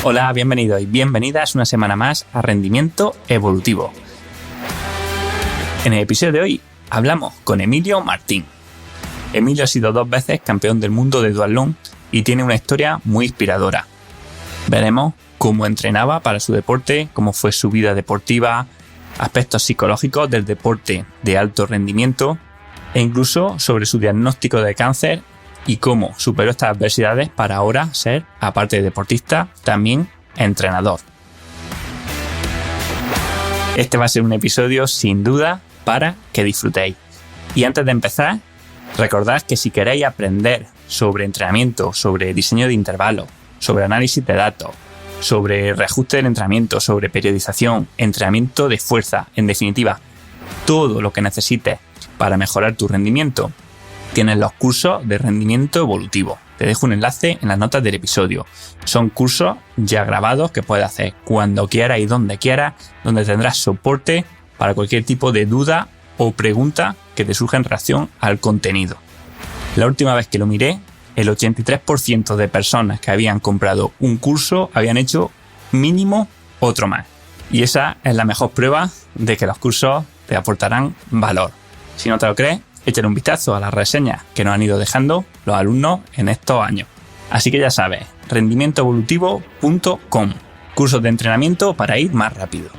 Hola, bienvenidos y bienvenidas una semana más a Rendimiento Evolutivo. En el episodio de hoy hablamos con Emilio Martín. Emilio ha sido 2 veces campeón del mundo de duatlón y tiene una historia muy inspiradora. Veremos cómo entrenaba para su deporte, cómo fue su vida deportiva, aspectos psicológicos del deporte de alto rendimiento e incluso sobre su diagnóstico de cáncer y cómo superó estas adversidades para ahora ser, aparte de deportista, también entrenador. Este va a ser un episodio sin duda para que disfrutéis. Y antes de empezar, recordad que si queréis aprender sobre entrenamiento, sobre diseño de intervalos, sobre análisis de datos, sobre reajuste del entrenamiento, sobre periodización, entrenamiento de fuerza, en definitiva, todo lo que necesites para mejorar tu rendimiento, tienes los cursos de rendimiento evolutivo. Te dejo un enlace en las notas del episodio. Son cursos ya grabados que puedes hacer cuando quieras y donde quieras, donde tendrás soporte para cualquier tipo de duda o pregunta que te surja en relación al contenido. La última vez que lo miré, el 83% de personas que habían comprado un curso habían hecho mínimo otro más. Y esa es la mejor prueba de que los cursos te aportarán valor. Si no te lo crees, échale un vistazo a las reseñas que nos han ido dejando los alumnos en estos años. Así que ya sabes, rendimientoovolutivo.com, cursos de entrenamiento para ir más rápido.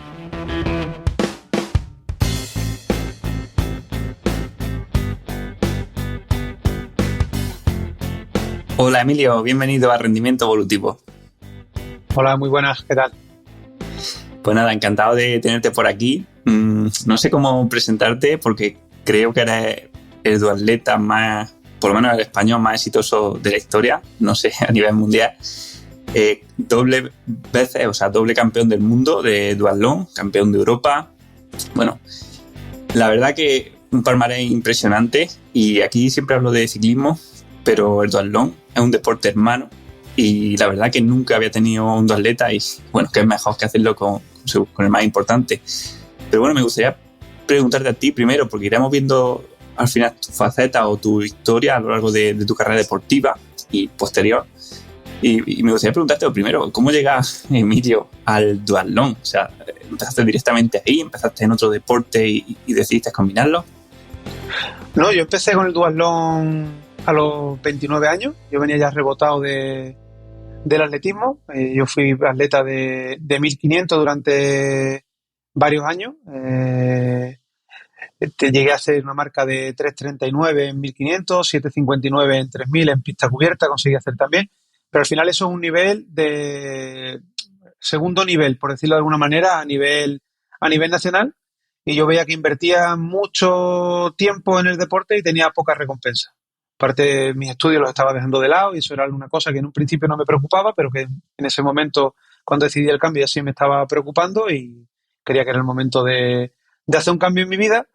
Hola Emilio, bienvenido a Rendimiento Evolutivo. Hola, muy buenas, ¿qué tal? Pues nada, encantado de tenerte por aquí. No sé cómo presentarte porque creo que eres el duatleta más, por lo menos el español más exitoso de la historia, no sé, a nivel mundial. Doble campeón del mundo de duatlón, campeón de Europa. Bueno, la verdad que un palmarés impresionante, y aquí siempre hablo de ciclismo, pero el duatlón es un deporte hermano y la verdad que nunca había tenido un duatleta y bueno, que es mejor que hacerlo con el más importante. Pero bueno, me gustaría preguntarte a ti primero, porque iremos viendo al final tu faceta o tu historia a lo largo de tu carrera deportiva y posterior. Y me gustaría preguntarte primero, ¿cómo llegas, Emilio, al duatlón? O sea, ¿empezaste directamente ahí? ¿Empezaste en otro deporte y decidiste combinarlo? No, yo empecé con el duatlón a los 29 años. Yo venía ya rebotado del atletismo. Yo fui atleta de 1500 durante varios años. Llegué a hacer una marca de 3.39 en 1500, 7.59 en 3000 en pista cubierta, conseguí hacer también. Pero al final eso es un nivel de segundo nivel, por decirlo de alguna manera, a nivel nacional. Y yo veía que invertía mucho tiempo en el deporte y tenía poca recompensa. Aparte, mis estudios los estaba dejando de lado y eso era una cosa que en un principio no me preocupaba, pero que en ese momento, cuando decidí el cambio, ya sí me estaba preocupando y quería que era el momento de hacer un cambio en mi vida.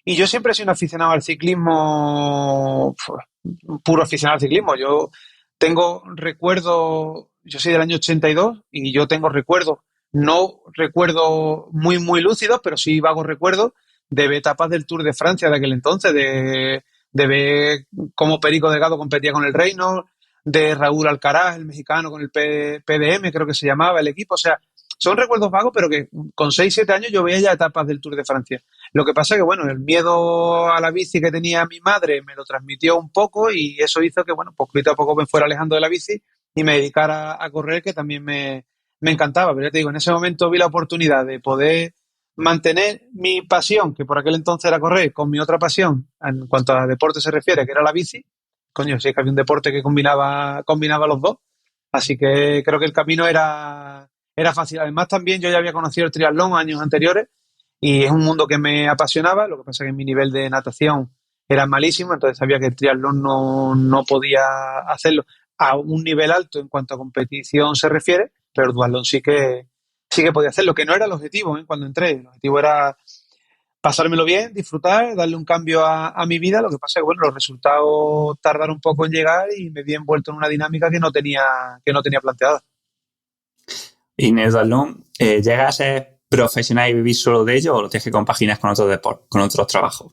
Y yo siempre he sido un aficionado al ciclismo, un puro aficionado al ciclismo. Yo tengo recuerdos, yo soy del año 82 y yo tengo recuerdos, no recuerdos muy, muy lúcidos, pero sí vagos recuerdos de ver etapas del Tour de Francia de aquel entonces, de ver cómo Perico Delgado competía con el Reynolds, de Raúl Alcaraz, el mexicano, con el PDM, creo que se llamaba el equipo. O sea, son recuerdos vagos, pero que con 6-7 años yo veía ya etapas del Tour de Francia. Lo que pasa es que, bueno, el miedo a la bici que tenía mi madre me lo transmitió un poco y eso hizo que, bueno, poquito a poco me fuera alejando de la bici y me dedicara a correr, que también me encantaba. Pero ya te digo, en ese momento vi la oportunidad de poder mantener mi pasión, que por aquel entonces era correr, con mi otra pasión, en cuanto a deporte se refiere, que era la bici. Coño, sí que había un deporte que combinaba los dos. Así que creo que el camino era fácil. Además, también yo ya había conocido el triatlón años anteriores y es un mundo que me apasionaba. Lo que pasa es que mi nivel de natación era malísimo, entonces sabía que el triatlón no podía hacerlo a un nivel alto en cuanto a competición se refiere, pero el duatlón sí que podía hacerlo, que no era el objetivo, cuando entré. El objetivo era pasármelo bien, disfrutar, darle un cambio a mi vida. Lo que pasa es que, bueno, los resultados tardaron un poco en llegar y me vi envuelto en una dinámica que no tenía planteada. ¿Y en el duatlón llegas a ser profesional y vivir solo de ello o lo tienes que compaginar con otros deportes, con otros trabajos?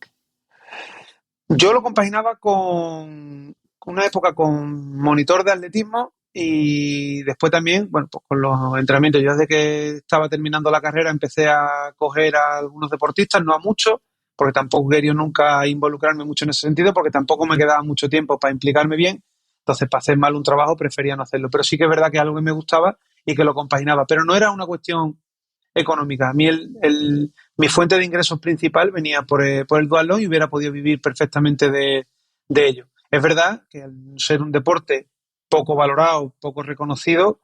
Yo lo compaginaba con una época con monitor de atletismo y después también, bueno, pues con los entrenamientos. Yo desde que estaba terminando la carrera empecé a coger a algunos deportistas, no a muchos, porque tampoco quería nunca involucrarme mucho en ese sentido, porque tampoco me quedaba mucho tiempo para implicarme bien. Entonces, para hacer mal un trabajo prefería no hacerlo. Pero sí que es verdad que es algo que me gustaba y que lo compaginaba. Pero no era una cuestión económica. A mí mi fuente de ingresos principal venía por el duatlón y hubiera podido vivir perfectamente de ello. Es verdad que al ser un deporte poco valorado, poco reconocido,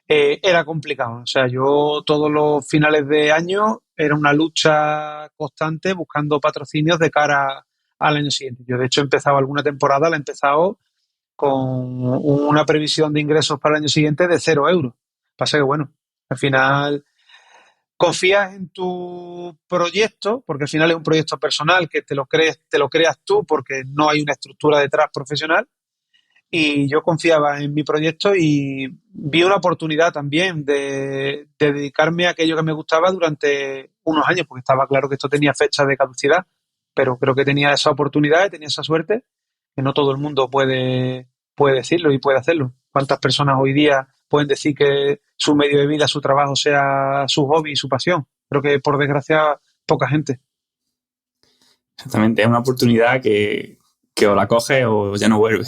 era complicado. O sea, yo todos los finales de año era una lucha constante buscando patrocinios de cara al año siguiente. Yo, de hecho, empezaba alguna temporada, la he empezado con una previsión de ingresos para el año siguiente de 0 euros. Pasa que, bueno, al final confías en tu proyecto, porque al final es un proyecto personal que te lo creas tú porque no hay una estructura detrás profesional. Y yo confiaba en mi proyecto y vi una oportunidad también de dedicarme a aquello que me gustaba durante unos años, porque estaba claro que esto tenía fecha de caducidad, pero creo que tenía esa oportunidad y tenía esa suerte, que no todo el mundo puede decirlo y puede hacerlo. ¿Cuántas personas hoy día pueden decir que su medio de vida, su trabajo sea su hobby y su pasión? Creo que, por desgracia, poca gente. Exactamente, es una oportunidad que o la coges o ya no vuelve.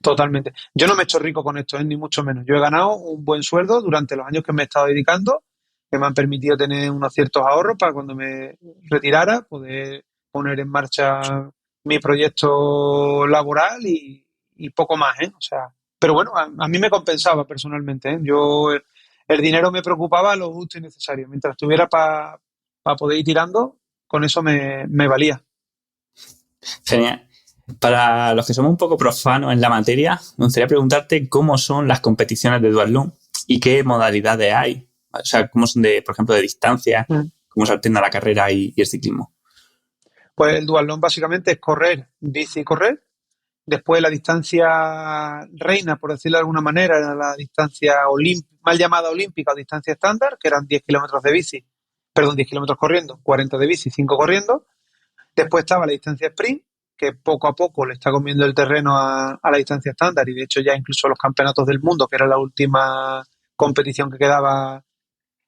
Totalmente. Yo no me he hecho rico con esto, ni mucho menos. Yo he ganado un buen sueldo durante los años que me he estado dedicando, que me han permitido tener unos ciertos ahorros para cuando me retirara, poder poner en marcha mi proyecto laboral y poco más, ¿eh? O sea, pero bueno, a mí me compensaba personalmente, ¿eh? El dinero me preocupaba lo justo y necesario. Mientras tuviera para poder ir tirando, con eso me valía. Genial. Para los que somos un poco profanos en la materia, me gustaría preguntarte cómo son las competiciones de duatlón y qué modalidades hay. O sea, cómo son por ejemplo, de distancia, cómo se alterna la carrera y el ciclismo. Pues el duatlón básicamente es correr, bici y correr. Después la distancia reina, por decirlo de alguna manera, era la distancia mal llamada olímpica o distancia estándar, que eran 10 kilómetros de bici, perdón, 10 kilómetros corriendo, 40 de bici, 5 corriendo. Después estaba la distancia sprint, que poco a poco le está comiendo el terreno a la distancia estándar y de hecho ya incluso los campeonatos del mundo, que era la última competición que quedaba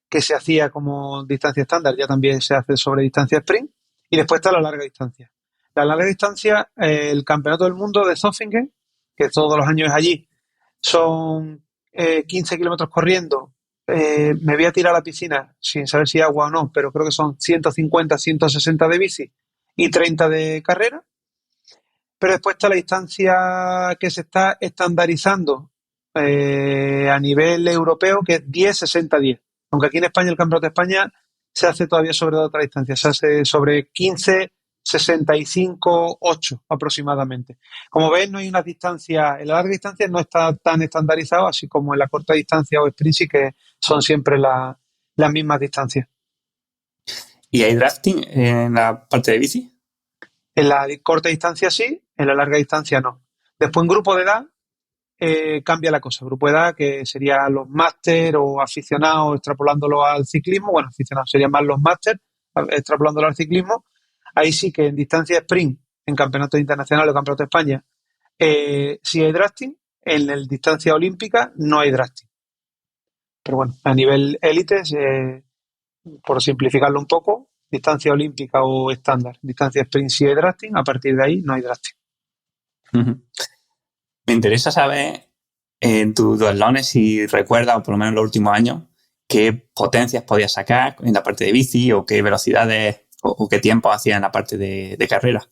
que se hacía como distancia estándar, ya también se hace sobre distancia sprint. Y después está la larga distancia. La larga distancia, el campeonato del mundo de Zofingen, que todos los años es allí, son 15 kilómetros corriendo. Me voy a tirar a la piscina sin saber si hay agua o no, pero creo que son 150, 160 de bici y 30 de carrera. Pero después está la distancia que se está estandarizando a nivel europeo, que es 10, 60, 10. Aunque aquí en España, el Campeonato de España se hace todavía sobre otra distancia, se hace sobre 15, 65, 8 aproximadamente. Como ves, no hay una distancia, en la larga distancia no está tan estandarizado, así como en la corta distancia o sprint sí que son siempre las mismas distancias. ¿Y hay drafting en la parte de bici? En la corta distancia sí, en la larga distancia no. Después, en grupo de edad, cambia la cosa. Grupo de edad que sería los máster o aficionados extrapolándolo al ciclismo. Bueno, aficionados serían más los máster extrapolándolo al ciclismo. Ahí sí que en distancia sprint, en campeonatos internacionales o campeonatos de España, sí hay drafting. En la distancia olímpica no hay drafting. Pero bueno, a nivel élites, por simplificarlo un poco, distancia olímpica o estándar, distancia sprint sí hay drafting, a partir de ahí no hay drafting. Me interesa saber en tus duatlones si recuerdas, o por lo menos en los últimos años, qué potencias podías sacar en la parte de bici o qué velocidades o qué tiempo hacías en la parte de carrera.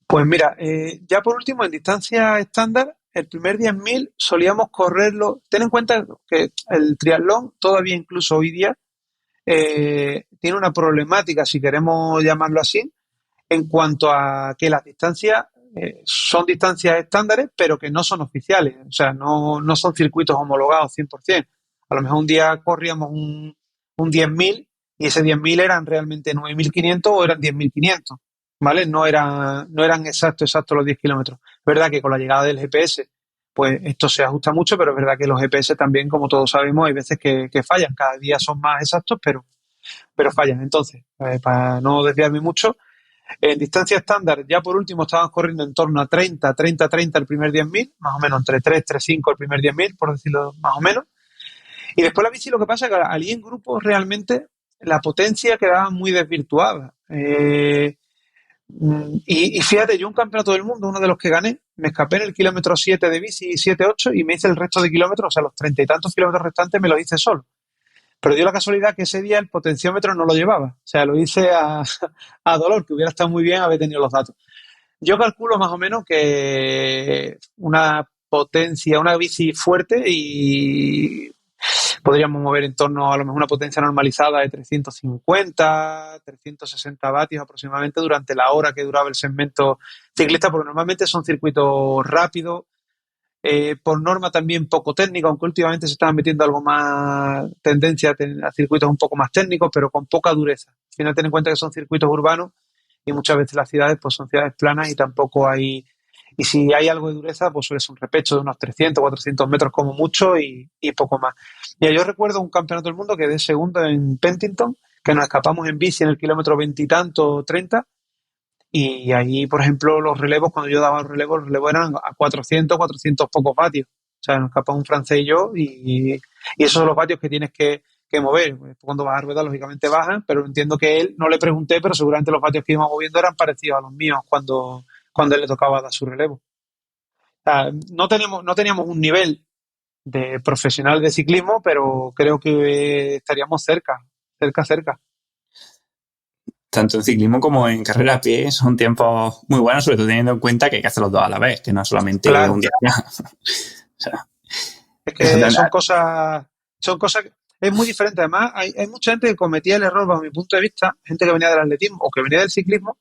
Pues mira, ya por último, en distancia estándar, el primer 10.000 solíamos correrlo. Ten en cuenta que el triatlón, todavía incluso hoy día, tiene una problemática, si queremos llamarlo así, en cuanto a que las distancias son distancias estándares, pero que no son oficiales. O sea, no son circuitos homologados 100%. A lo mejor un día corríamos un 10.000 y ese 10.000 eran realmente 9.500 o eran 10.500. ¿Vale? No eran exactos los 10 kilómetros. Es verdad que con la llegada del GPS, pues esto se ajusta mucho, pero es verdad que los GPS también, como todos sabemos, hay veces que fallan. Cada día son más exactos, pero fallan. Entonces, para no desviarme mucho, En distancia estándar, ya por último estábamos corriendo en torno a 30 el primer 10.000, más o menos entre 3, 3, 5 el primer 10.000, por decirlo más o menos. Y después la bici lo que pasa es que al ir en grupo realmente la potencia quedaba muy desvirtuada. Y fíjate, yo un campeonato del mundo, uno de los que gané, me escapé en el kilómetro 7 de bici, 7, 8, y me hice el resto de kilómetros, o sea, los 30 y tantos kilómetros restantes me los hice solo. Pero dio la casualidad que ese día el potenciómetro no lo llevaba. O sea, lo hice a dolor, que hubiera estado muy bien haber tenido los datos. Yo calculo más o menos que una potencia, una bici fuerte y podríamos mover en torno a lo mejor una potencia normalizada de 350, 360 vatios aproximadamente durante la hora que duraba el segmento ciclista, porque normalmente son circuitos rápidos, por norma también poco técnico, aunque últimamente se están metiendo algo más tendencia a circuitos un poco más técnicos, pero con poca dureza. Al final ten en cuenta que son circuitos urbanos y muchas veces las ciudades pues son ciudades planas y tampoco hay, y si hay algo de dureza pues suele ser un repecho de unos 300, 400 metros como mucho y poco más. Y yo recuerdo un campeonato del mundo que de segundo en Pentington, que nos escapamos en bici en el kilómetro 20 y tanto, 30, y allí, por ejemplo, los relevos, cuando yo daba los relevos eran a 400 pocos vatios. O sea, nos escapa un francés y yo, y esos son los vatios que tienes que mover. Cuando vas a ruedas, lógicamente bajan, pero entiendo que él, no le pregunté, pero seguramente los vatios que íbamos moviendo eran parecidos a los míos cuando él le tocaba dar su relevo. O sea, no teníamos un nivel de profesional de ciclismo, pero creo que estaríamos cerca. Tanto en ciclismo como en carrera a pie son tiempos muy buenos, sobre todo teniendo en cuenta que hay que hacer los dos a la vez, que no es solamente Claro, un día. O sea, es que son cosas, es muy diferente. Además, hay mucha gente que cometía el error, bajo mi punto de vista, gente que venía del atletismo o que venía del ciclismo,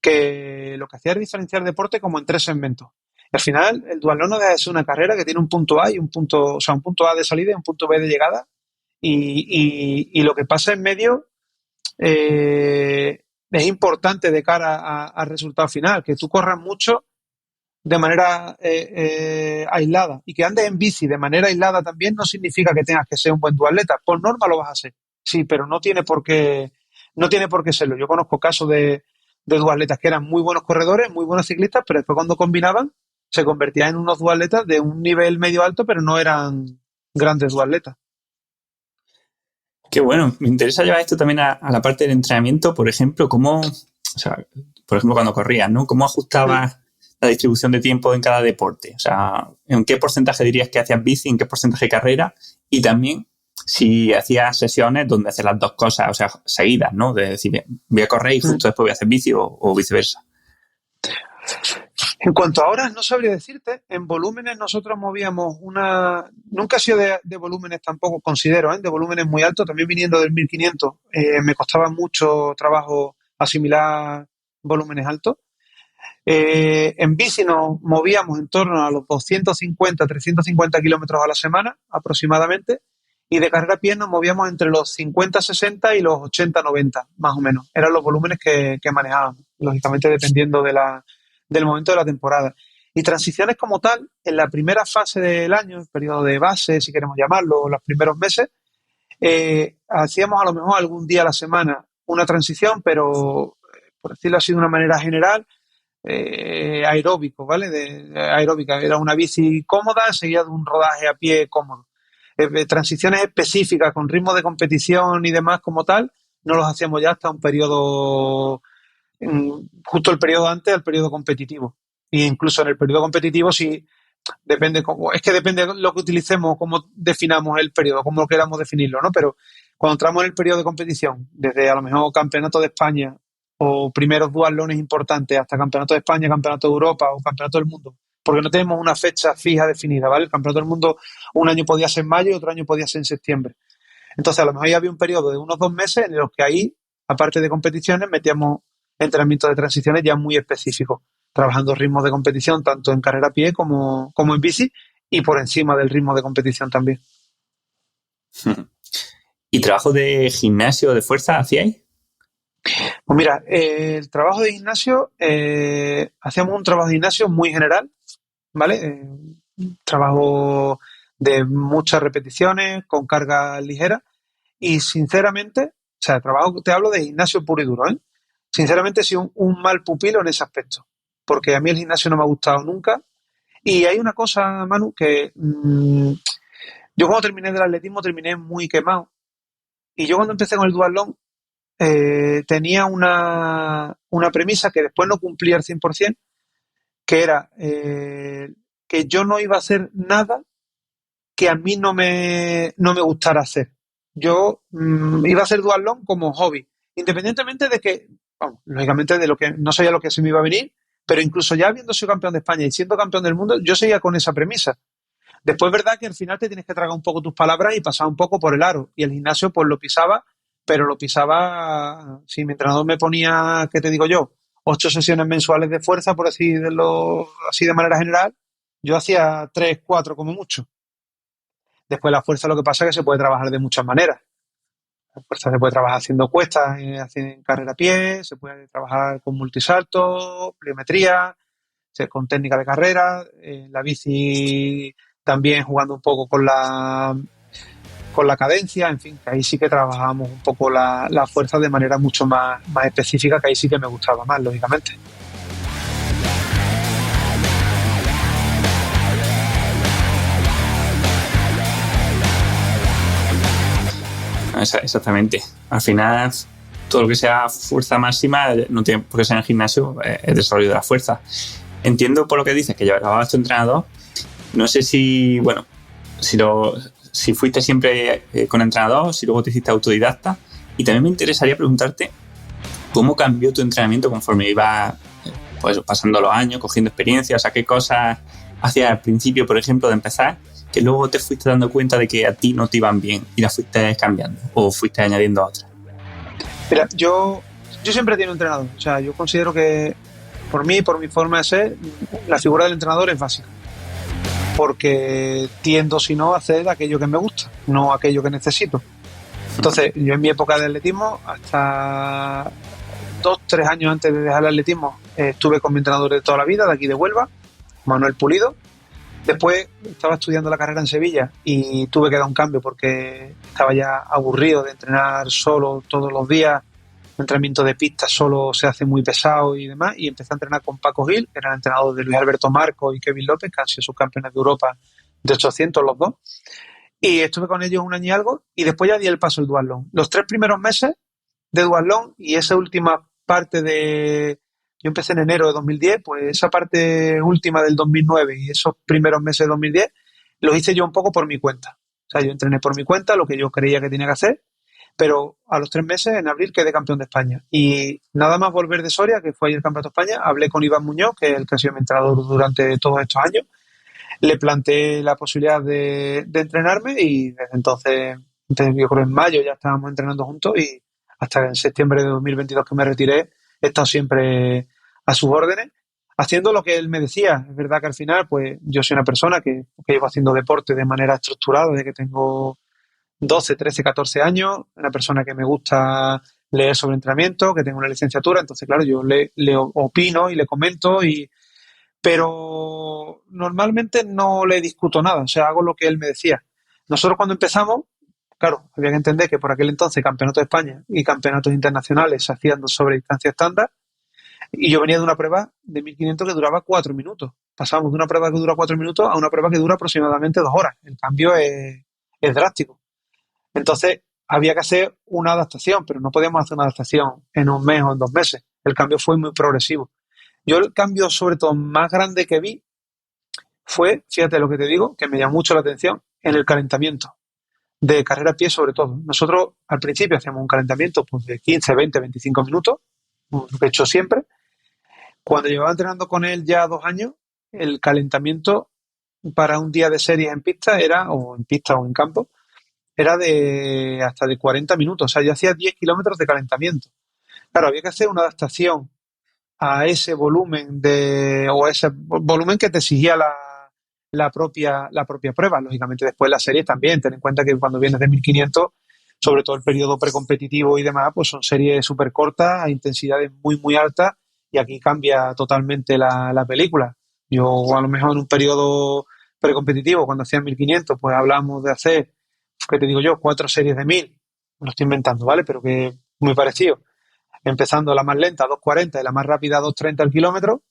que lo que hacía era diferenciar deporte como en 3 segmentos. Y al final, el duatlón no deja de ser una carrera que tiene un punto A y un punto, o sea, un punto A de salida y un punto B de llegada. Y lo que pasa en medio es importante de cara al resultado final, que tú corras mucho de manera aislada y que andes en bici de manera aislada también no significa que tengas que ser un buen duatleta. Por norma lo vas a ser, sí, pero no tiene por qué serlo. Yo conozco casos de duatletas que eran muy buenos corredores, muy buenos ciclistas, pero después cuando combinaban se convertían en unos duatletas de un nivel medio alto, pero no eran grandes duatletas. qué bueno. Me interesa llevar esto también a la parte del entrenamiento, por ejemplo, o sea, por ejemplo, cuando corrías, ¿no? ¿Cómo ajustabas la distribución de tiempo en cada deporte? O sea, ¿en qué porcentaje dirías que hacías bici, en qué porcentaje carrera? Y también si hacías sesiones donde haces las dos cosas, o sea, seguidas, ¿no? De decir, bien, voy a correr y justo después voy a hacer bici o viceversa. En cuanto a horas, no sabría decirte. En volúmenes nosotros movíamos Nunca he sido de volúmenes tampoco, considero, de volúmenes muy altos. También viniendo del 1500, me costaba mucho trabajo asimilar volúmenes altos. En bici nos movíamos en torno a los 250, 350 kilómetros a la semana aproximadamente. Y de carrera a pie nos movíamos entre los 50, 60 y los 80, 90, más o menos. Eran los volúmenes que manejábamos, lógicamente dependiendo del momento de la temporada. Y transiciones como tal, en la primera fase del año, el periodo de base, si queremos llamarlo, los primeros meses, hacíamos a lo mejor algún día a la semana una transición, pero por decirlo así de una manera general, aeróbico, ¿vale? Aeróbica. Era una bici cómoda seguida de un rodaje a pie cómodo. Transiciones específicas con ritmo de competición y demás como tal, no los hacíamos ya hasta un periodo, justo el periodo antes del periodo competitivo. E incluso en el periodo competitivo sí depende de lo que utilicemos, cómo definamos el periodo, cómo queramos definirlo, ¿no? Pero cuando entramos en el periodo de competición, desde a lo mejor Campeonato de España o primeros duatlones importantes hasta Campeonato de España, Campeonato de Europa o Campeonato del Mundo, porque no tenemos una fecha fija definida, ¿vale? El Campeonato del Mundo un año podía ser en mayo y otro año podía ser en septiembre. Entonces, a lo mejor ya había un periodo de unos 2 meses en los que ahí, aparte de competiciones, metíamos entrenamientos de transiciones ya muy específicos, trabajando ritmos de competición tanto en carrera a pie como en bici y por encima del ritmo de competición también. ¿Y trabajo de gimnasio de fuerza hacíais? Pues mira, el trabajo de gimnasio, hacíamos un trabajo de gimnasio muy general, ¿vale? Trabajo de muchas repeticiones, con cargas ligeras y sinceramente, o sea, trabajo, te hablo de gimnasio puro y duro, ¿eh? Sinceramente he sido un mal pupilo en ese aspecto, porque a mí el gimnasio no me ha gustado nunca. Y hay una cosa, Manu, que yo cuando terminé del atletismo terminé muy quemado. Y yo cuando empecé con el duatlón tenía una premisa que después no cumplía al 100%, que era que yo no iba a hacer nada que a mí no me gustara hacer. Yo iba a hacer duatlón como hobby, independientemente de que, vamos, lógicamente de lo que no sabía lo que se me iba a venir, pero incluso ya habiendo sido campeón de España y siendo campeón del mundo, yo seguía con esa premisa. Después es verdad que al final te tienes que tragar un poco tus palabras y pasar un poco por el aro. Y el gimnasio pues lo pisaba, pero lo pisaba, si mi entrenador me ponía, ¿qué te digo yo? 8 sesiones mensuales de fuerza, por así decirlo, así de manera general, yo hacía 3, 4 como mucho. Después la fuerza lo que pasa es que se puede trabajar de muchas maneras. La fuerza se puede trabajar haciendo cuestas, en carrera a pie, se puede trabajar con multisalto, pliometría, con técnica de carrera, la bici también jugando un poco con la cadencia, en fin, que ahí sí que trabajábamos un poco la fuerza de manera mucho más específica, que ahí sí que me gustaba más, lógicamente. Exactamente. Al final, todo lo que sea fuerza máxima no tiene por qué ser en el gimnasio, es desarrollo de la fuerza. Entiendo por lo que dices que llevabas tu entrenador. No sé si, bueno, si fuiste siempre con entrenador, si luego te hiciste autodidacta. Y también me interesaría preguntarte cómo cambió tu entrenamiento conforme ibas pues, pasando los años, cogiendo experiencia. O sea, qué cosas hacías al principio, por ejemplo, de empezar, que luego te fuiste dando cuenta de que a ti no te iban bien y las fuiste cambiando o fuiste añadiendo otras. Mira, yo siempre he tenido un entrenador. O sea, yo considero que por mí, por mi forma de ser, la figura del entrenador es básica. Porque tiendo, si no, a hacer aquello que me gusta, no aquello que necesito. Entonces, yo en mi época de atletismo, hasta 2, 3 años antes de dejar el atletismo, estuve con mi entrenador de toda la vida, de aquí de Huelva, Manuel Pulido. Después estaba estudiando la carrera en Sevilla y tuve que dar un cambio porque estaba ya aburrido de entrenar solo todos los días. El entrenamiento de pista solo se hace muy pesado y demás, y empecé a entrenar con Paco Gil, que era el entrenador de Luis Alberto Marco y Kevin López, que han sido subcampeones de Europa de 800 los dos. Y estuve con ellos un año y algo, y después ya di el paso al duatlón. Los 3 primeros meses de duatlón y esa última parte de... Yo empecé en enero de 2010, pues esa parte última del 2009 y esos primeros meses de 2010 los hice yo un poco por mi cuenta. O sea, yo entrené por mi cuenta lo que yo creía que tenía que hacer, pero a los 3 meses, en abril, quedé campeón de España. Y nada más volver de Soria, que fue ahí el Campeonato de España, hablé con Iván Muñoz, que es el que ha sido mi entrenador durante todos estos años. Le planteé la posibilidad de entrenarme y desde entonces, yo creo en mayo ya estábamos entrenando juntos y hasta en septiembre de 2022 que me retiré, he estado siempre a sus órdenes, haciendo lo que él me decía. Es verdad que al final, pues yo soy una persona que llevo haciendo deporte de manera estructurada desde que tengo 12, 13, 14 años, una persona que me gusta leer sobre entrenamiento, que tengo una licenciatura, entonces claro, yo le opino y le comento, pero normalmente no le discuto nada, o sea, hago lo que él me decía. Nosotros cuando empezamos, claro, había que entender que por aquel entonces campeonatos de España y campeonatos internacionales se hacían sobre distancia estándar, y yo venía de una prueba de 1500 que duraba 4 minutos. Pasamos de una prueba que dura 4 minutos a una prueba que dura aproximadamente 2 horas. El cambio es drástico. Entonces, había que hacer una adaptación, pero no podíamos hacer una adaptación en un mes o en 2 meses. El cambio fue muy progresivo. Yo el cambio, sobre todo, más grande que vi fue, fíjate lo que te digo, que me llamó mucho la atención, en el calentamiento de carrera a pie sobre todo. Nosotros al principio hacíamos un calentamiento pues, de 15, 20, 25 minutos, lo que he hecho siempre. Cuando llevaba entrenando con él ya 2 años, el calentamiento para un día de series en pista era, o en pista o en campo, era de hasta de 40 minutos. O sea, yo hacía 10 kilómetros de calentamiento. Claro, había que hacer una adaptación a ese volumen o ese volumen que te exigía la propia prueba. Lógicamente, después las series también. Ten en cuenta que cuando vienes de 1500, sobre todo el periodo precompetitivo y demás, pues son series súper cortas, a intensidades muy, muy altas, y aquí cambia totalmente la película. Yo, a lo mejor en un periodo precompetitivo, cuando hacía 1500, pues hablamos de hacer, ¿qué te digo yo? 4 series de 1000. Me lo estoy inventando, ¿vale? Pero que muy parecido. empezando la más lenta a 2,40 y la más rápida a 2,30 el kilómetro,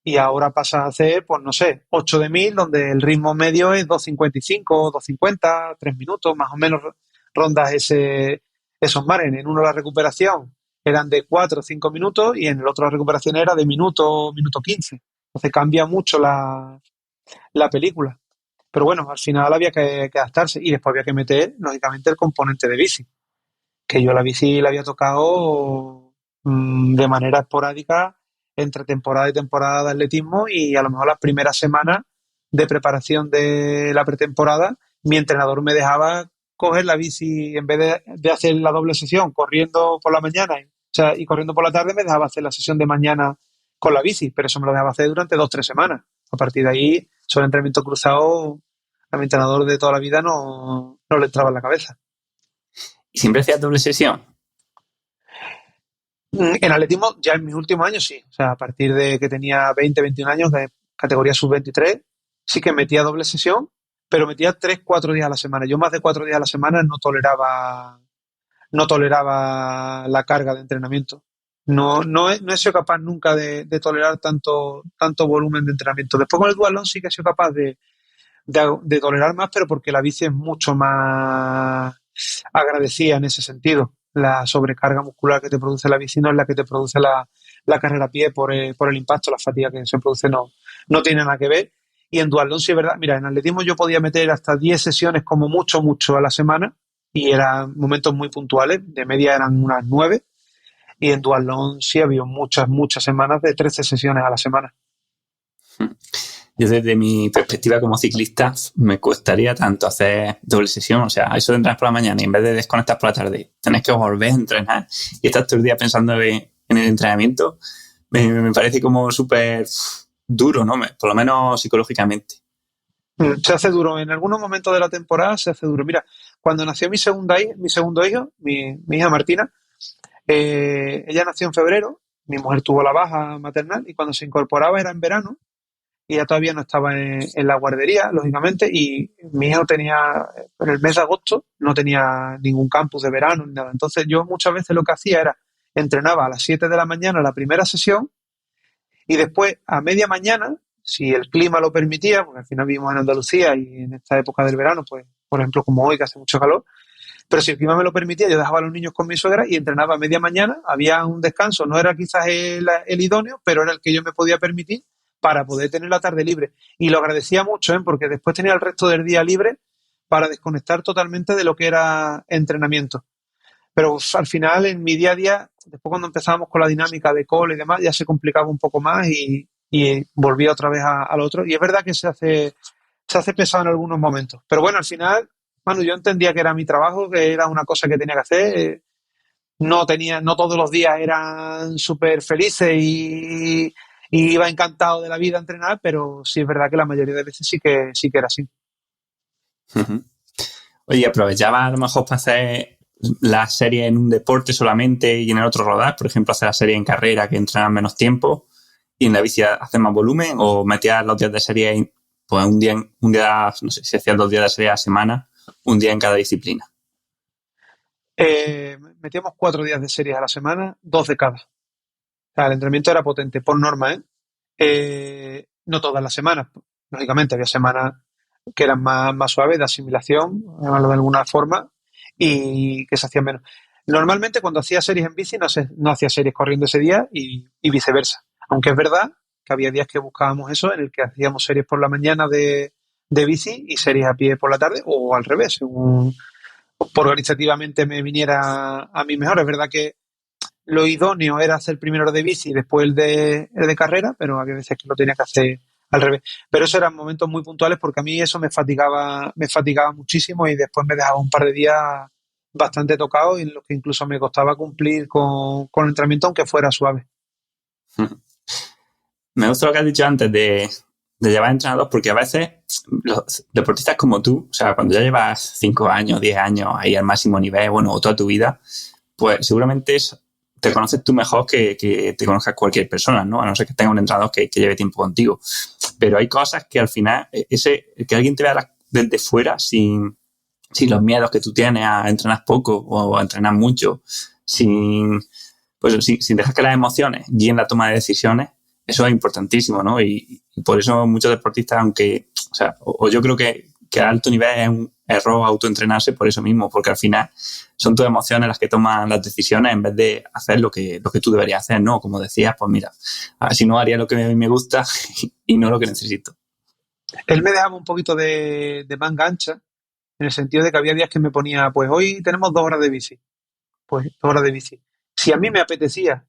y ahora pasa a hacer, pues no sé, 8 de 1000, donde el ritmo medio es 2,55, 2,50, 3 minutos, más o menos rondas esos márgenes. En uno la recuperación eran de 4 o 5 minutos y en el otro la recuperación era de minuto, minuto 15. Entonces cambia mucho la película. Pero bueno, al final había que adaptarse y después había que meter, lógicamente, el componente de bici, que yo la bici la había tocado de manera esporádica entre temporada y temporada de atletismo, y a lo mejor las primeras semanas de preparación de la pretemporada mi entrenador me dejaba coger la bici en vez de hacer la doble sesión corriendo por la mañana, y corriendo por la tarde, me dejaba hacer la sesión de mañana con la bici, pero eso me lo dejaba hacer durante 2 o 3 semanas. A partir de ahí, sobre entrenamiento cruzado, a mi entrenador de toda la vida no le entraba en la cabeza. ¿Y siempre hacías doble sesión? En atletismo, ya en mis últimos años sí. O sea, a partir de que tenía 20, 21 años, de categoría sub-23, sí que metía doble sesión, pero metía 3, 4 días a la semana. Yo más de 4 días a la semana no toleraba la carga de entrenamiento. No he sido capaz nunca de tolerar tanto volumen de entrenamiento. Después con el duatlón sí que he sido capaz de tolerar más, pero porque la bici es mucho más agradecida en ese sentido. La sobrecarga muscular que te produce la bici no es la que te produce la carrera a pie por el impacto, la fatiga que se produce no tiene nada que ver. Y en duatlón sí es verdad. Mira, en atletismo yo podía meter hasta 10 sesiones como mucho a la semana, y eran momentos muy puntuales, de media eran unas 9, y en duatlón sí había muchas semanas de 13 sesiones a la semana. Yo desde mi perspectiva como ciclista me costaría tanto hacer doble sesión, o sea, eso de entrenar por la mañana y en vez de desconectar por la tarde, tenés que volver a entrenar y estar todo el día pensando en el entrenamiento, me parece como súper duro, ¿no? Por lo menos psicológicamente. Se hace duro, en algunos momentos de la temporada se hace duro. Mira, cuando nació mi segundo hijo, mi hija Martina, ella nació en febrero, mi mujer tuvo la baja maternal y cuando se incorporaba era en verano, y ella todavía no estaba en la guardería, lógicamente, y mi hijo en el mes de agosto, no tenía ningún campus de verano ni nada. Entonces yo muchas veces lo que hacía era, entrenaba a las 7 de la mañana la primera sesión, y después a media mañana, si el clima lo permitía, porque al final vivimos en Andalucía y en esta época del verano, pues por ejemplo como hoy que hace mucho calor, pero si el clima me lo permitía, yo dejaba a los niños con mi suegra y entrenaba a media mañana. Había un descanso, no era quizás el idóneo, pero era el que yo me podía permitir para poder tener la tarde libre. Y lo agradecía mucho, porque después tenía el resto del día libre para desconectar totalmente de lo que era entrenamiento. Pero al final, en mi día a día, después cuando empezábamos con la dinámica de call y demás, ya se complicaba un poco más y volvía otra vez al otro. Y es verdad que se hace pesado en algunos momentos. Pero bueno, al final, Manu, yo entendía que era mi trabajo, que era una cosa que tenía que hacer. No todos los días eran súper felices y iba encantado de la vida a entrenar, pero sí es verdad que la mayoría de veces sí que era así. Uh-huh. Oye, ¿aprovechaba a lo mejor para hacer la serie en un deporte solamente y en el otro rodar? Por ejemplo, hacer la serie en carrera que entrenan menos tiempo y en la bici hacer más volumen, o metías los días de serie, pues un día, no sé si hacías 2 días de serie a la semana, un día en cada disciplina. Metíamos 4 días de series a la semana, 2 de cada. O sea, el entrenamiento era potente, por norma, no todas las semanas. Lógicamente, había semanas que eran más suaves, de asimilación, llamarlo de alguna forma, y que se hacían menos. Normalmente, cuando hacía series en bici, no hacía series corriendo ese día y viceversa. Aunque es verdad que había días que buscábamos eso, en el que hacíamos series por la mañana de bici y series a pie por la tarde, o al revés, según organizativamente me viniera a mí mejor. Es verdad que lo idóneo era hacer primero el de bici y después el de carrera, pero había veces que lo tenía que hacer al revés. Pero esos eran momentos muy puntuales, porque a mí eso me fatigaba muchísimo y después me dejaba un par de días bastante tocado, y en los que incluso me costaba cumplir con el entrenamiento, aunque fuera suave. Me gusta lo que has dicho antes de llevar entrenador, porque a veces los deportistas como tú, o sea, cuando ya llevas 5 años, 10 años ahí al máximo nivel, bueno, o toda tu vida, pues seguramente te conoces tú mejor que te conozcas cualquier persona, ¿no? A no ser que tenga un entrenador que lleve tiempo contigo. Pero hay cosas que al final, que alguien te vea desde fuera sin los miedos que tú tienes a entrenar poco o a entrenar mucho, sin pues sin dejar que las emociones guíen la toma de decisiones, eso es importantísimo, ¿no? Y por eso muchos deportistas, aunque, o sea, o yo creo que a alto nivel es un error autoentrenarse por eso mismo, porque al final son tus emociones las que toman las decisiones en vez de hacer lo que tú deberías hacer, ¿no? Como decías, pues mira, si no haría lo que a mí me gusta y no lo que necesito. Él me dejaba un poquito de manga ancha, en el sentido de que había días que me ponía, pues hoy tenemos 2 horas de bici. Pues 2 horas de bici. Si a mí me apetecía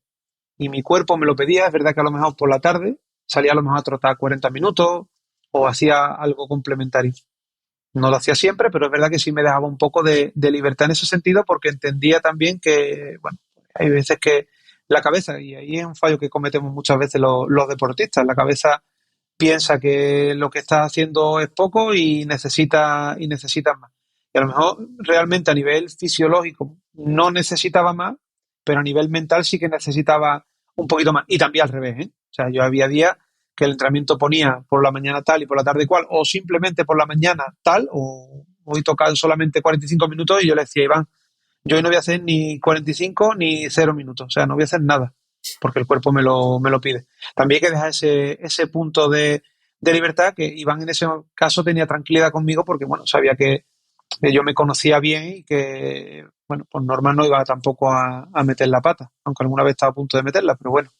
y mi cuerpo me lo pedía, es verdad que a lo mejor por la tarde salía a lo mejor a trotar 40 minutos o hacía algo complementario. No lo hacía siempre, pero es verdad que sí me dejaba un poco de libertad en ese sentido porque entendía también que, bueno, hay veces que la cabeza, y ahí es un fallo que cometemos muchas veces los deportistas, la cabeza piensa que lo que está haciendo es poco y necesita más. Y a lo mejor realmente a nivel fisiológico no necesitaba más, pero a nivel mental sí que necesitaba un poquito más. Y también al revés, ¿eh? O sea, yo había días que el entrenamiento ponía por la mañana tal y por la tarde cual, o simplemente por la mañana tal, o hoy tocan solamente 45 minutos y yo le decía, Iván, yo hoy no voy a hacer ni 45 ni 0 minutos, o sea, no voy a hacer nada, porque el cuerpo me lo pide. También hay que dejar ese punto de libertad, que Iván en ese caso tenía tranquilidad conmigo porque, bueno, sabía que yo me conocía bien y que, bueno, pues normal no iba tampoco a meter la pata, aunque alguna vez estaba a punto de meterla, pero bueno.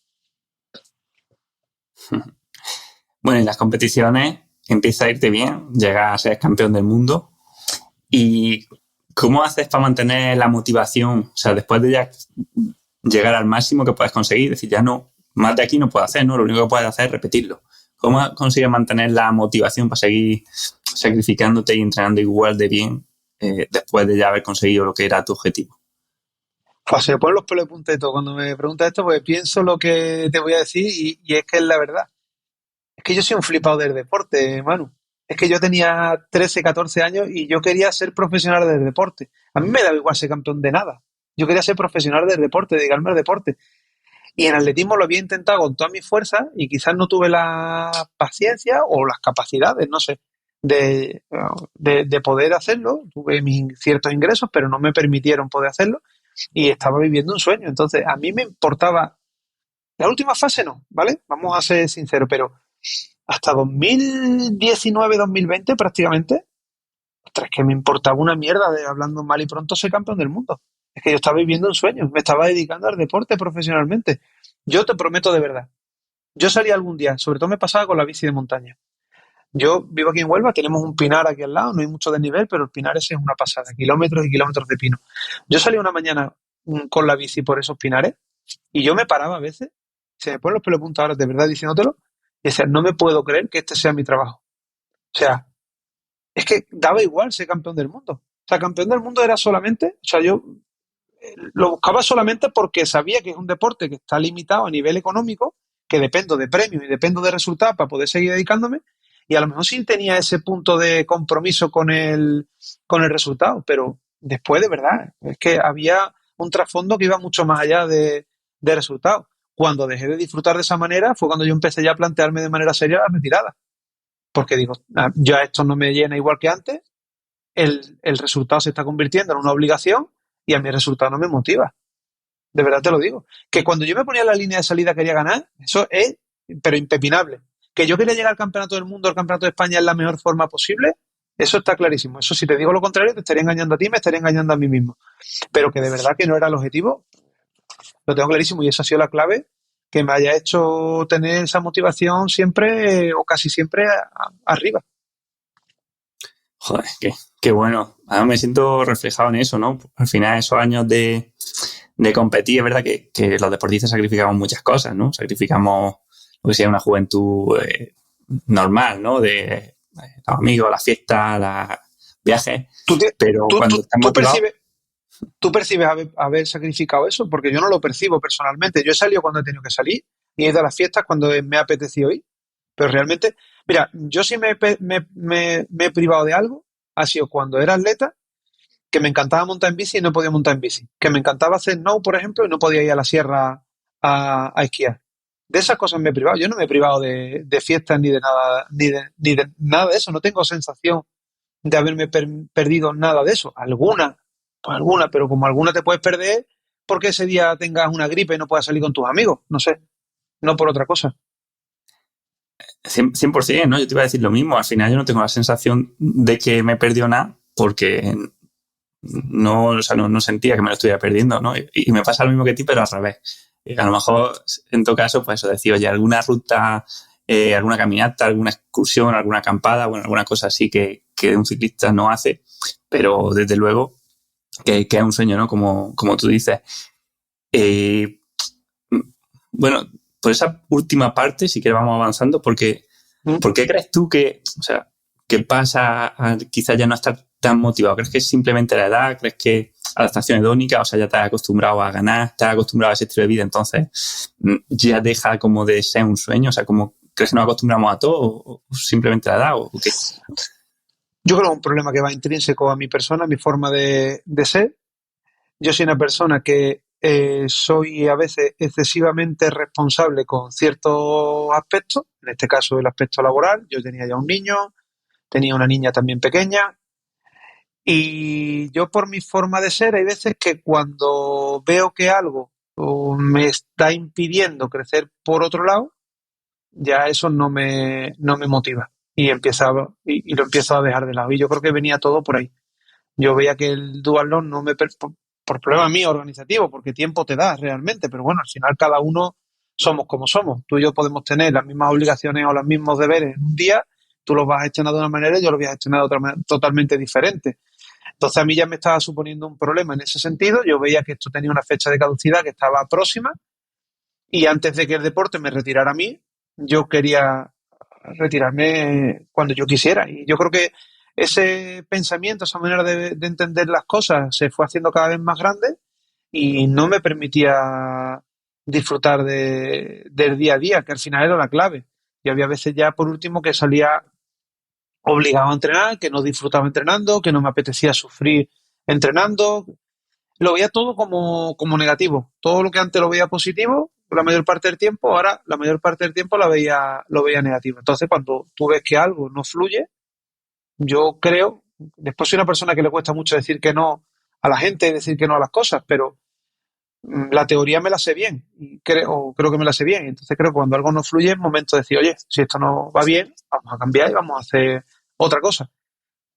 Bueno, en las competiciones empieza a irte bien, llegas a ser campeón del mundo. ¿Y cómo haces para mantener la motivación? O sea, después de ya llegar al máximo que puedes conseguir, decir, ya no, más de aquí no puedo hacer, ¿no? Lo único que puedes hacer es repetirlo. ¿Cómo consigues mantener la motivación para seguir sacrificándote y entrenando igual de bien después de ya haber conseguido lo que era tu objetivo? Pues se me ponen los pelos de punta y todo cuando me preguntas esto, porque pienso lo que te voy a decir y es que es la verdad. Es que yo soy un flipado del deporte, Manu. Es que yo tenía 13, 14 años y yo quería ser profesional del deporte. A mí me daba igual ser campeón de nada. Yo quería ser profesional del deporte, dedicarme al deporte. Y en atletismo lo había intentado con todas mis fuerzas y quizás no tuve la paciencia o las capacidades, no sé, de poder hacerlo. Tuve mis ciertos ingresos, pero no me permitieron poder hacerlo y estaba viviendo un sueño. Entonces, a mí me importaba, la última fase no, ¿vale? Vamos a ser sinceros, pero hasta 2019-2020 prácticamente, ostras, es que me importaba una mierda de hablando mal y pronto ser campeón del mundo. Es que yo estaba viviendo un sueño, me estaba dedicando al deporte profesionalmente. Yo te prometo de verdad, yo salí algún día, sobre todo me pasaba con la bici de montaña. Yo vivo aquí en Huelva, tenemos un pinar aquí al lado, no hay mucho desnivel, pero el pinar ese es una pasada, kilómetros y kilómetros de pino. Yo salí una mañana con la bici por esos pinares y yo me paraba a veces, se me ponen los pelos de punta ahora de verdad diciéndotelo, y decía, no me puedo creer que este sea mi trabajo. O sea, es que daba igual ser campeón del mundo. O sea, campeón del mundo era solamente, o sea, yo lo buscaba solamente porque sabía que es un deporte que está limitado a nivel económico, que dependo de premios y dependo de resultados para poder seguir dedicándome, y a lo mejor sí tenía ese punto de compromiso con el resultado, pero después de verdad, es que había un trasfondo que iba mucho más allá de resultados. Cuando dejé de disfrutar de esa manera fue cuando yo empecé ya a plantearme de manera seria la retirada, porque digo, ya esto no me llena igual que antes, el resultado se está convirtiendo en una obligación y a mi resultado no me motiva. De verdad te lo digo. Que cuando yo me ponía en la línea de salida quería ganar, eso es, pero impepinable. Que yo quería llegar al campeonato del mundo, al campeonato de España en la mejor forma posible, eso está clarísimo. Eso si te digo lo contrario, te estaría engañando a ti, me estaría engañando a mí mismo. Pero que de verdad que no era el objetivo, lo tengo clarísimo y esa ha sido la clave que me haya hecho tener esa motivación siempre o casi siempre arriba. Joder, qué bueno. Ahora me siento reflejado en eso, ¿no? Al final, esos años de competir, es verdad que los deportistas sacrificamos muchas cosas, ¿no? Sacrificamos lo que sea una juventud normal, ¿no? De los amigos, las fiestas, los viajes. Pero cuando estás motivado... ¿Tú percibes haber sacrificado eso? Porque yo no lo percibo personalmente. Yo he salido cuando he tenido que salir y he ido a las fiestas cuando me ha apetecido ir. Pero realmente, mira, yo sí me he privado de algo, ha sido cuando era atleta, que me encantaba montar en bici y no podía montar en bici. Que me encantaba hacer snow, por ejemplo, y no podía ir a la sierra a esquiar. De esas cosas me he privado. Yo no me he privado de fiestas ni de nada, ni de nada de eso. No tengo sensación de haberme perdido nada de eso. Alguna, pues alguna, pero como alguna te puedes perder, porque ese día tengas una gripe y no puedas salir con tus amigos, no sé, no por otra cosa. 100%, ¿no? Yo te iba a decir lo mismo. Al final yo no tengo la sensación de que me perdió nada porque no, o sea, no sentía que me lo estuviera perdiendo, ¿no? Y me pasa lo mismo que a ti, pero al revés. A lo mejor, en tu caso, pues eso, decir, oye, alguna ruta, alguna caminata, alguna excursión, alguna acampada, bueno, alguna cosa así que un ciclista no hace, pero desde luego que es un sueño, ¿no? Como tú dices. Bueno, por esa última parte, si quieres vamos avanzando, porque ¿por qué crees tú que, o sea, que pasa a quizás ya no estar tan motivado? ¿Crees que es simplemente la edad? ¿Crees que adaptación hedónica? O sea, ya te has acostumbrado a ganar, te has acostumbrado a ese estilo de vida, entonces ya deja como de ser un sueño. O sea, como ¿crees que nos acostumbramos a todo o simplemente la edad o qué? Yo creo que es un problema que va intrínseco a mi persona, a mi forma de ser. Yo soy una persona que soy a veces excesivamente responsable con ciertos aspectos, en este caso el aspecto laboral. Yo tenía ya un niño, tenía una niña también pequeña, y yo por mi forma de ser hay veces que cuando veo que algo me está impidiendo crecer por otro lado, ya eso no me motiva y lo empiezo a dejar de lado. Y yo creo que venía todo por ahí. Yo veía que el duatlón no me... por problemas míos organizativos, porque tiempo te da realmente, pero bueno, al final cada uno somos como somos. Tú y yo podemos tener las mismas obligaciones o los mismos deberes en un día, tú los vas a gestionar de una manera y yo los voy a gestionar de otra manera totalmente diferente. Entonces a mí ya me estaba suponiendo un problema en ese sentido. Yo veía que esto tenía una fecha de caducidad que estaba próxima y antes de que el deporte me retirara a mí, yo quería retirarme cuando yo quisiera. Y yo creo que ese pensamiento, esa manera de entender las cosas se fue haciendo cada vez más grande y no me permitía disfrutar del día a día, que al final era la clave. Y había veces ya, por último, que salía obligado a entrenar, que no disfrutaba entrenando, que no me apetecía sufrir entrenando. Lo veía todo como negativo. Todo lo que antes lo veía positivo, la mayor parte del tiempo, ahora la mayor parte del tiempo lo veía negativo. Entonces, cuando tú ves que algo no fluye, yo creo, después soy una persona que le cuesta mucho decir que no a la gente, decir que no a las cosas, pero la teoría me la sé bien, y creo que me la sé bien. Entonces creo que cuando algo no fluye es momento de decir, oye, si esto no va bien, vamos a cambiar y vamos a hacer otra cosa.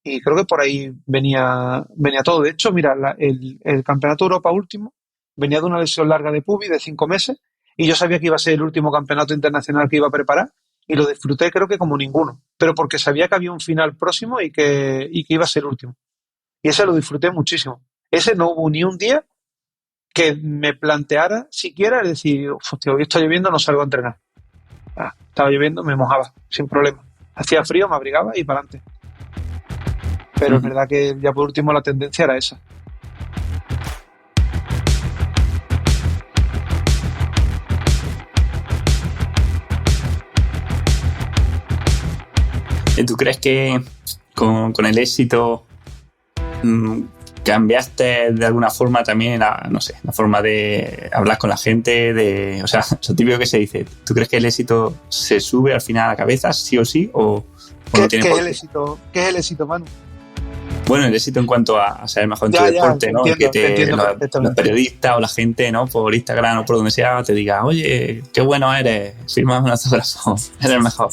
Y creo que por ahí venía todo. De hecho, mira, el Campeonato de Europa último venía de una lesión larga de pubis de 5 meses y yo sabía que iba a ser el último campeonato internacional que iba a preparar y lo disfruté creo que como ninguno, pero porque sabía que había un final próximo y que iba a ser el último. Y ese lo disfruté muchísimo. Ese no hubo ni un día que me planteara siquiera el decir, hostia, hoy está lloviendo, no salgo a entrenar. Estaba lloviendo, me mojaba, sin problema. Hacía frío, me abrigaba y para adelante. Pero es verdad que ya por último la tendencia era esa. ¿Tú crees que con el éxito cambiaste de alguna forma también no sé, la forma de hablar con la gente? O sea, lo típico que se dice, ¿tú crees que el éxito se sube al final a la cabeza, sí o sí, o no tiene por qué? ¿Qué es el éxito, Manu? Bueno, el éxito en cuanto a ser el mejor en tu deporte, ¿no? Entiendo los periodistas o la gente, ¿no? Por Instagram o por donde sea, te diga, oye, qué bueno eres, firmas un autógrafo, eres el mejor.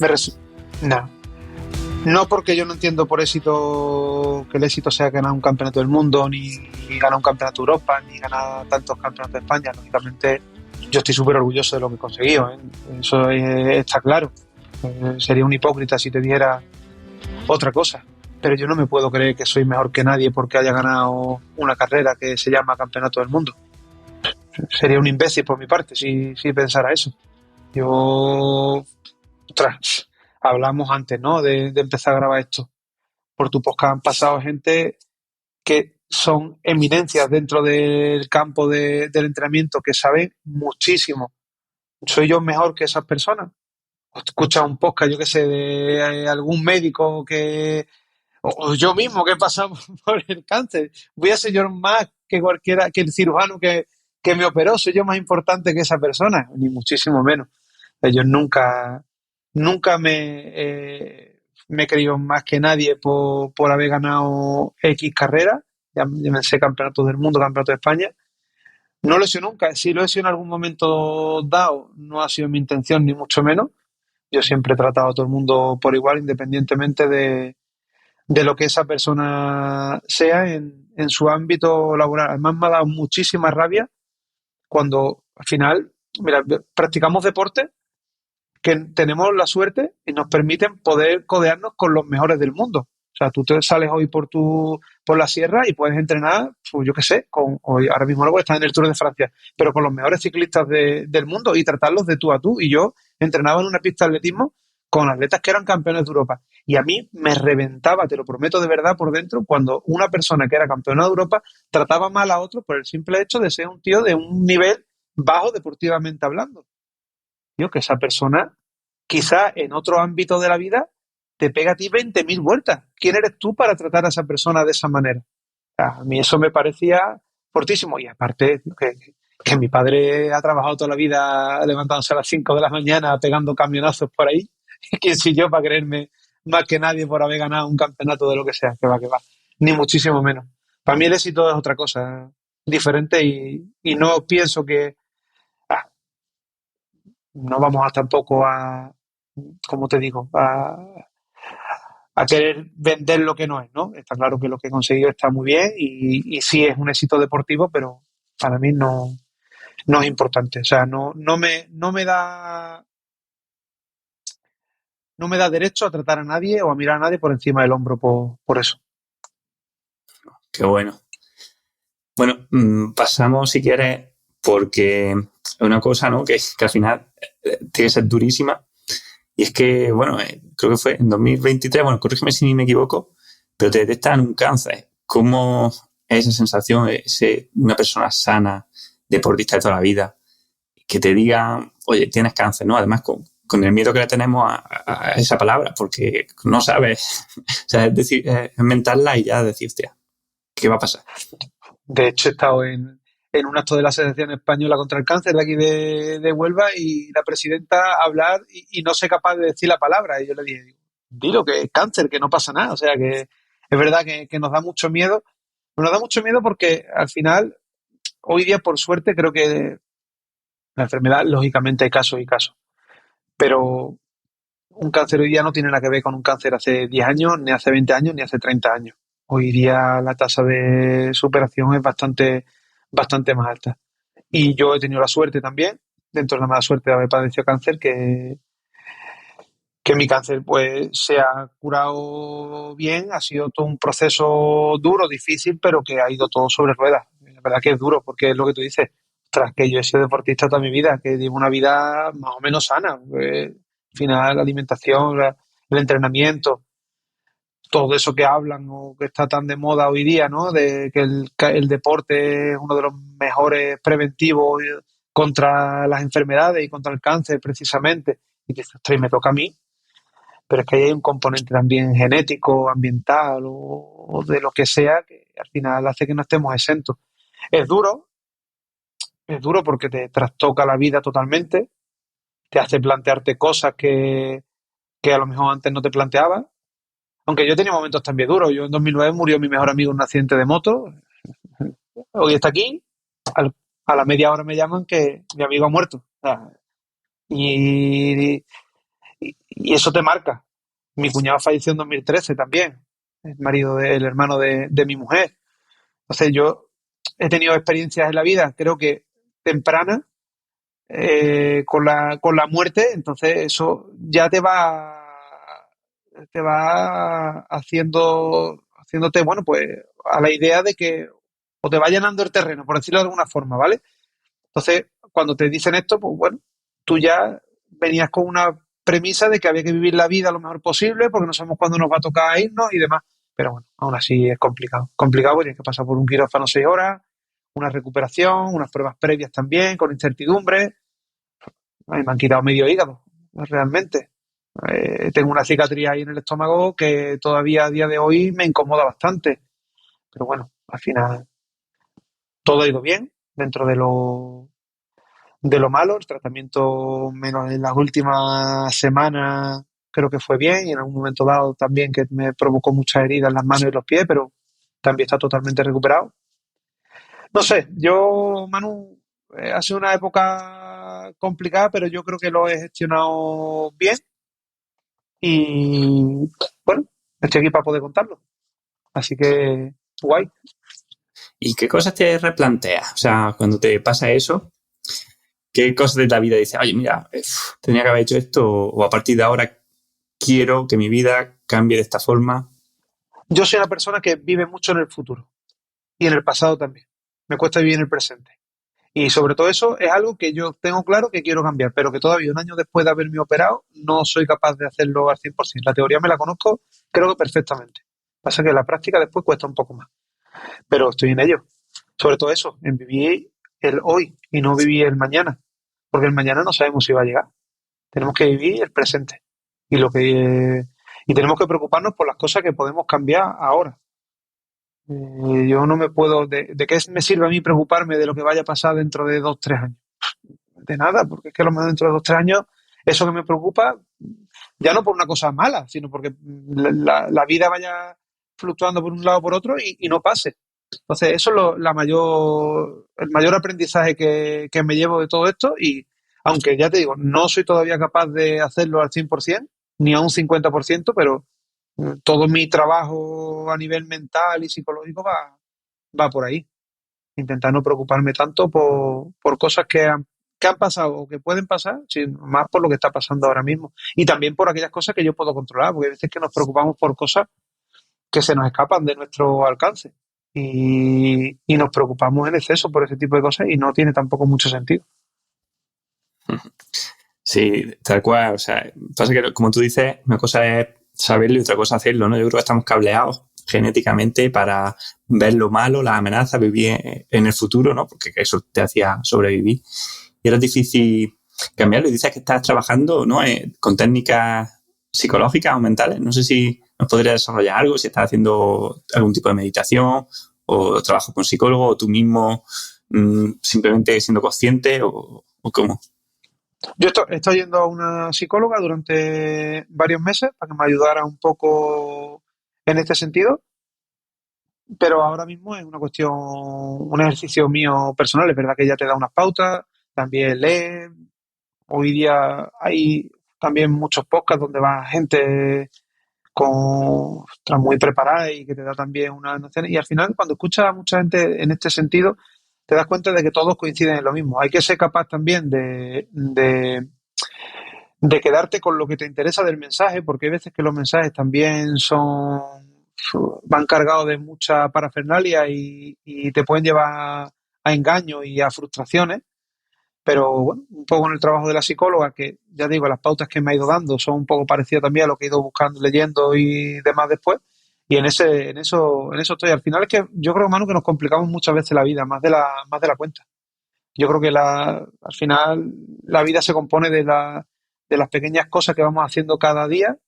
No, porque yo no entiendo por éxito que el éxito sea ganar un campeonato del mundo, ni ganar un campeonato de Europa, ni ganar tantos campeonatos de España. Lógicamente, yo estoy súper orgulloso de lo que he conseguido, ¿eh? Eso está claro. Sería un hipócrita si te dijera otra cosa. Pero yo no me puedo creer que soy mejor que nadie porque haya ganado una carrera que se llama Campeonato del Mundo. Sería un imbécil por mi parte si pensara eso. Hablamos antes, ¿no? De empezar a grabar esto. Por tu podcast han pasado gente que son eminencias dentro del campo del entrenamiento, que saben muchísimo. ¿Soy yo mejor que esas personas? O escuchas un podcast, yo qué sé, de algún médico o yo mismo que he pasado por el cáncer. Voy a ser yo más que cualquiera, que el cirujano que me operó. Soy yo más importante que esa persona, ni muchísimo menos. Yo nunca me he creído más que nadie por haber ganado X carrera, ya me sé campeonatos del mundo, campeonatos de España, No lo he hecho nunca. Si lo he hecho en algún momento dado, no ha sido mi intención, ni mucho menos. Yo siempre he tratado a todo el mundo por igual, independientemente de lo que esa persona sea en su ámbito laboral. Además, me ha dado muchísima rabia cuando al final, mira, practicamos deporte que tenemos la suerte y nos permiten poder codearnos con los mejores del mundo. O sea, tú te sales hoy por la sierra y puedes entrenar, pues yo qué sé, hoy, ahora mismo no, porque estás en el Tour de Francia, pero con los mejores ciclistas del mundo y tratarlos de tú a tú. Y yo entrenaba en una pista de atletismo con atletas que eran campeones de Europa. Y a mí me reventaba, te lo prometo de verdad, por dentro, cuando una persona que era campeona de Europa trataba mal a otro por el simple hecho de ser un tío de un nivel bajo deportivamente hablando. Tío, que esa persona, quizá en otro ámbito de la vida, te pega a ti 20.000 vueltas. ¿Quién eres tú para tratar a esa persona de esa manera? A mí eso me parecía fortísimo. Y aparte, tío, que mi padre ha trabajado toda la vida levantándose a las 5 de la mañana pegando camionazos por ahí. ¿Quién soy yo para creerme más que nadie por haber ganado un campeonato de lo que sea? Que va, que va. Ni muchísimo menos. Para mí el éxito es otra cosa diferente y no pienso que no vamos a tampoco a, como te digo, a querer vender lo que no es, ¿no? Está claro que lo que he conseguido está muy bien y sí es un éxito deportivo, pero para mí no es importante. O sea, no me da derecho a tratar a nadie o a mirar a nadie por encima del hombro por eso. Qué bueno. Bueno, pasamos si quieres, porque es una cosa, ¿no? Que al final tiene que ser durísima. Y es que, bueno, creo que fue en 2023, bueno, corrígeme si me equivoco, pero te detectan un cáncer. ¿Cómo es esa sensación de ser una persona sana, deportista de toda la vida, que te digan, oye, tienes cáncer, ¿no? Además, con el miedo que le tenemos a esa palabra, porque no sabes, o sea, es decir, inventarla y ya decir, hostia, ¿qué va a pasar? De hecho, he estado en un acto de la Asociación Española contra el Cáncer de aquí de Huelva y la presidenta hablar y no sé capaz de decir la palabra. Y yo le dije, dilo que es cáncer, que no pasa nada. O sea, que es verdad que nos da mucho miedo. Nos da mucho miedo porque al final, hoy día, por suerte, creo que la enfermedad, lógicamente, hay casos y casos. Pero un cáncer hoy día no tiene nada que ver con un cáncer hace 10 años, ni hace 20 años, ni hace 30 años. Hoy día la tasa de superación es bastante más alta. Y yo he tenido la suerte también, dentro de la mala suerte de haber padecido cáncer, que mi cáncer pues se ha curado bien, ha sido todo un proceso duro, difícil, pero que ha ido todo sobre ruedas. La verdad que es duro, porque es lo que tú dices, tras que yo he sido deportista toda mi vida, que llevo una vida más o menos sana, al final la alimentación, el entrenamiento, todo eso que hablan o que está tan de moda hoy día, ¿no? De que el deporte es uno de los mejores preventivos contra las enfermedades y contra el cáncer, precisamente. Y dices, ostras, me toca a mí, pero es que ahí hay un componente también genético, ambiental o de lo que sea, que al final hace que no estemos exentos. Es duro, es duro porque te trastoca la vida totalmente, te hace plantearte cosas que a lo mejor antes no te planteabas. Aunque yo he tenido momentos también duros. Yo en 2009 murió mi mejor amigo en un accidente de moto. Hoy está aquí. A la media hora me llaman que mi amigo ha muerto. O sea, y, y eso te marca. Mi cuñado falleció en 2013 también. El hermano de mi mujer. Entonces yo he tenido experiencias en la vida, creo que tempranas, con la muerte. Entonces eso ya te va haciéndote, bueno, pues a la idea de que o te va llenando el terreno, por decirlo de alguna forma, ¿vale? Entonces, cuando te dicen esto, pues bueno, tú ya venías con una premisa de que había que vivir la vida lo mejor posible porque no sabemos cuándo nos va a tocar irnos y demás. Pero bueno, aún así es complicado. Complicado porque tienes que pasar por un quirófano 6 horas, una recuperación, unas pruebas previas también, con incertidumbre. Ay, me han quitado medio hígado, realmente. Tengo una cicatriz ahí en el estómago que todavía a día de hoy me incomoda bastante. Pero bueno, al final todo ha ido bien dentro de lo malo. El tratamiento, menos en las últimas semanas, creo que fue bien y en algún momento dado también que me provocó muchas heridas en las manos y los pies, pero también está totalmente recuperado. No sé, yo, Manu, ha sido una época complicada, pero yo creo que lo he gestionado bien y bueno, estoy aquí para poder contarlo. Así que, guay. ¿Y qué cosas te replanteas? O sea, cuando te pasa eso, ¿qué cosas de la vida dices, oye, mira, tenía que haber hecho esto o a partir de ahora quiero que mi vida cambie de esta forma? Yo soy una persona que vive mucho en el futuro y en el pasado también. Me cuesta vivir en el presente. Y sobre todo eso es algo que yo tengo claro que quiero cambiar, pero que todavía un año después de haberme operado no soy capaz de hacerlo al 100%. La teoría me la conozco, creo que perfectamente. Pasa que la práctica después cuesta un poco más, pero estoy en ello. Sobre todo eso, en vivir el hoy y no vivir el mañana, porque el mañana no sabemos si va a llegar. Tenemos que vivir el presente y y tenemos que preocuparnos por las cosas que podemos cambiar ahora. Yo no me puedo, ¿de qué me sirve a mí preocuparme de lo que vaya a pasar dentro de 2, 3 años? De nada, porque es que a lo mejor dentro de 2, 3 años, eso que me preocupa, ya no por una cosa mala, sino porque la vida vaya fluctuando por un lado o por otro y no pase. Entonces, eso es el mayor aprendizaje que me llevo de todo esto y aunque ya te digo, no soy todavía capaz de hacerlo al 100%, ni a un 50%, pero todo mi trabajo a nivel mental y psicológico va por ahí. Intentar no preocuparme tanto por cosas que han pasado o que pueden pasar, sino más por lo que está pasando ahora mismo. Y también por aquellas cosas que yo puedo controlar, porque hay veces que nos preocupamos por cosas que se nos escapan de nuestro alcance. Y nos preocupamos en exceso por ese tipo de cosas y no tiene tampoco mucho sentido. Sí, tal cual. O sea, pasa que, como tú dices, una cosa es saberlo y otra cosa hacerlo, ¿no? Yo creo que estamos cableados genéticamente para ver lo malo, las amenazas, vivir en el futuro, ¿no? Porque eso te hacía sobrevivir. Y era difícil cambiarlo. Y dices que estás trabajando, ¿no? Con técnicas psicológicas o mentales. No sé si nos podrías desarrollar algo, si estás haciendo algún tipo de meditación o trabajo con psicólogo o tú mismo simplemente siendo consciente o cómo. Yo estoy yendo a una psicóloga durante varios meses para que me ayudara un poco en este sentido, pero ahora mismo es una cuestión, un ejercicio mío personal. Es verdad que ella te da unas pautas, también lee. Hoy día hay también muchos podcasts donde va gente muy preparada y que te da también una noción. Y al final, cuando escuchas a mucha gente en este sentido, te das cuenta de que todos coinciden en lo mismo. Hay que ser capaz también de quedarte con lo que te interesa del mensaje, porque hay veces que los mensajes también van cargados de mucha parafernalia y te pueden llevar a engaños y a frustraciones. Pero bueno, un poco en el trabajo de la psicóloga, que ya digo, las pautas que me ha ido dando son un poco parecidas también a lo que he ido buscando, leyendo y demás después. Y en eso estoy. Al final es que yo creo, Manu, que nos complicamos muchas veces la vida, más de la cuenta. Yo creo que al final la vida se compone de las pequeñas cosas que vamos haciendo cada día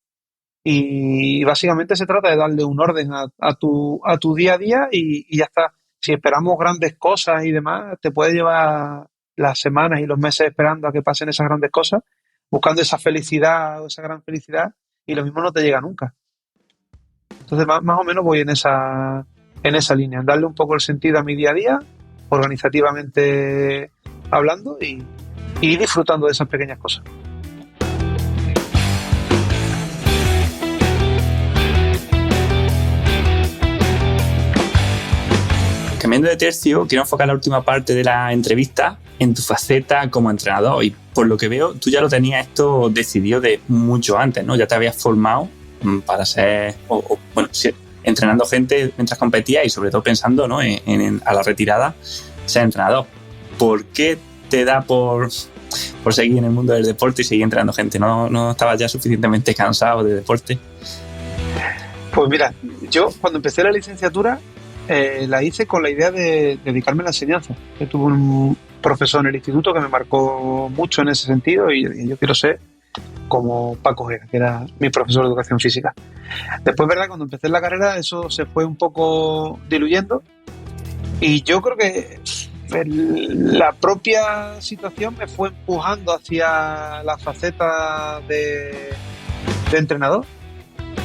y básicamente se trata de darle un orden a tu día a día y ya está. Si esperamos grandes cosas y demás, te puede llevar las semanas y los meses esperando a que pasen esas grandes cosas, buscando esa felicidad o esa gran felicidad, y lo mismo no te llega nunca. Entonces, más o menos voy en esa línea, en darle un poco el sentido a mi día a día, organizativamente hablando, y ir disfrutando de esas pequeñas cosas. Cambiando de tercio, quiero enfocar la última parte de la entrevista en tu faceta como entrenador. Y por lo que veo, tú ya lo tenías esto decidido de mucho antes, ¿no? Ya te habías formado para ser, entrenando gente mientras competías y sobre todo pensando, ¿no? A la retirada, ser entrenador. ¿Por qué te da por seguir en el mundo del deporte y seguir entrenando gente? ¿No estabas ya suficientemente cansado de deporte? Pues mira, yo cuando empecé la licenciatura la hice con la idea de dedicarme a la enseñanza. Yo tuve un profesor en el instituto que me marcó mucho en ese sentido y yo quiero ser como Paco Gera, que era mi profesor de educación física. Después, verdad, cuando empecé la carrera eso se fue un poco diluyendo y yo creo que la propia situación me fue empujando hacia la faceta de entrenador.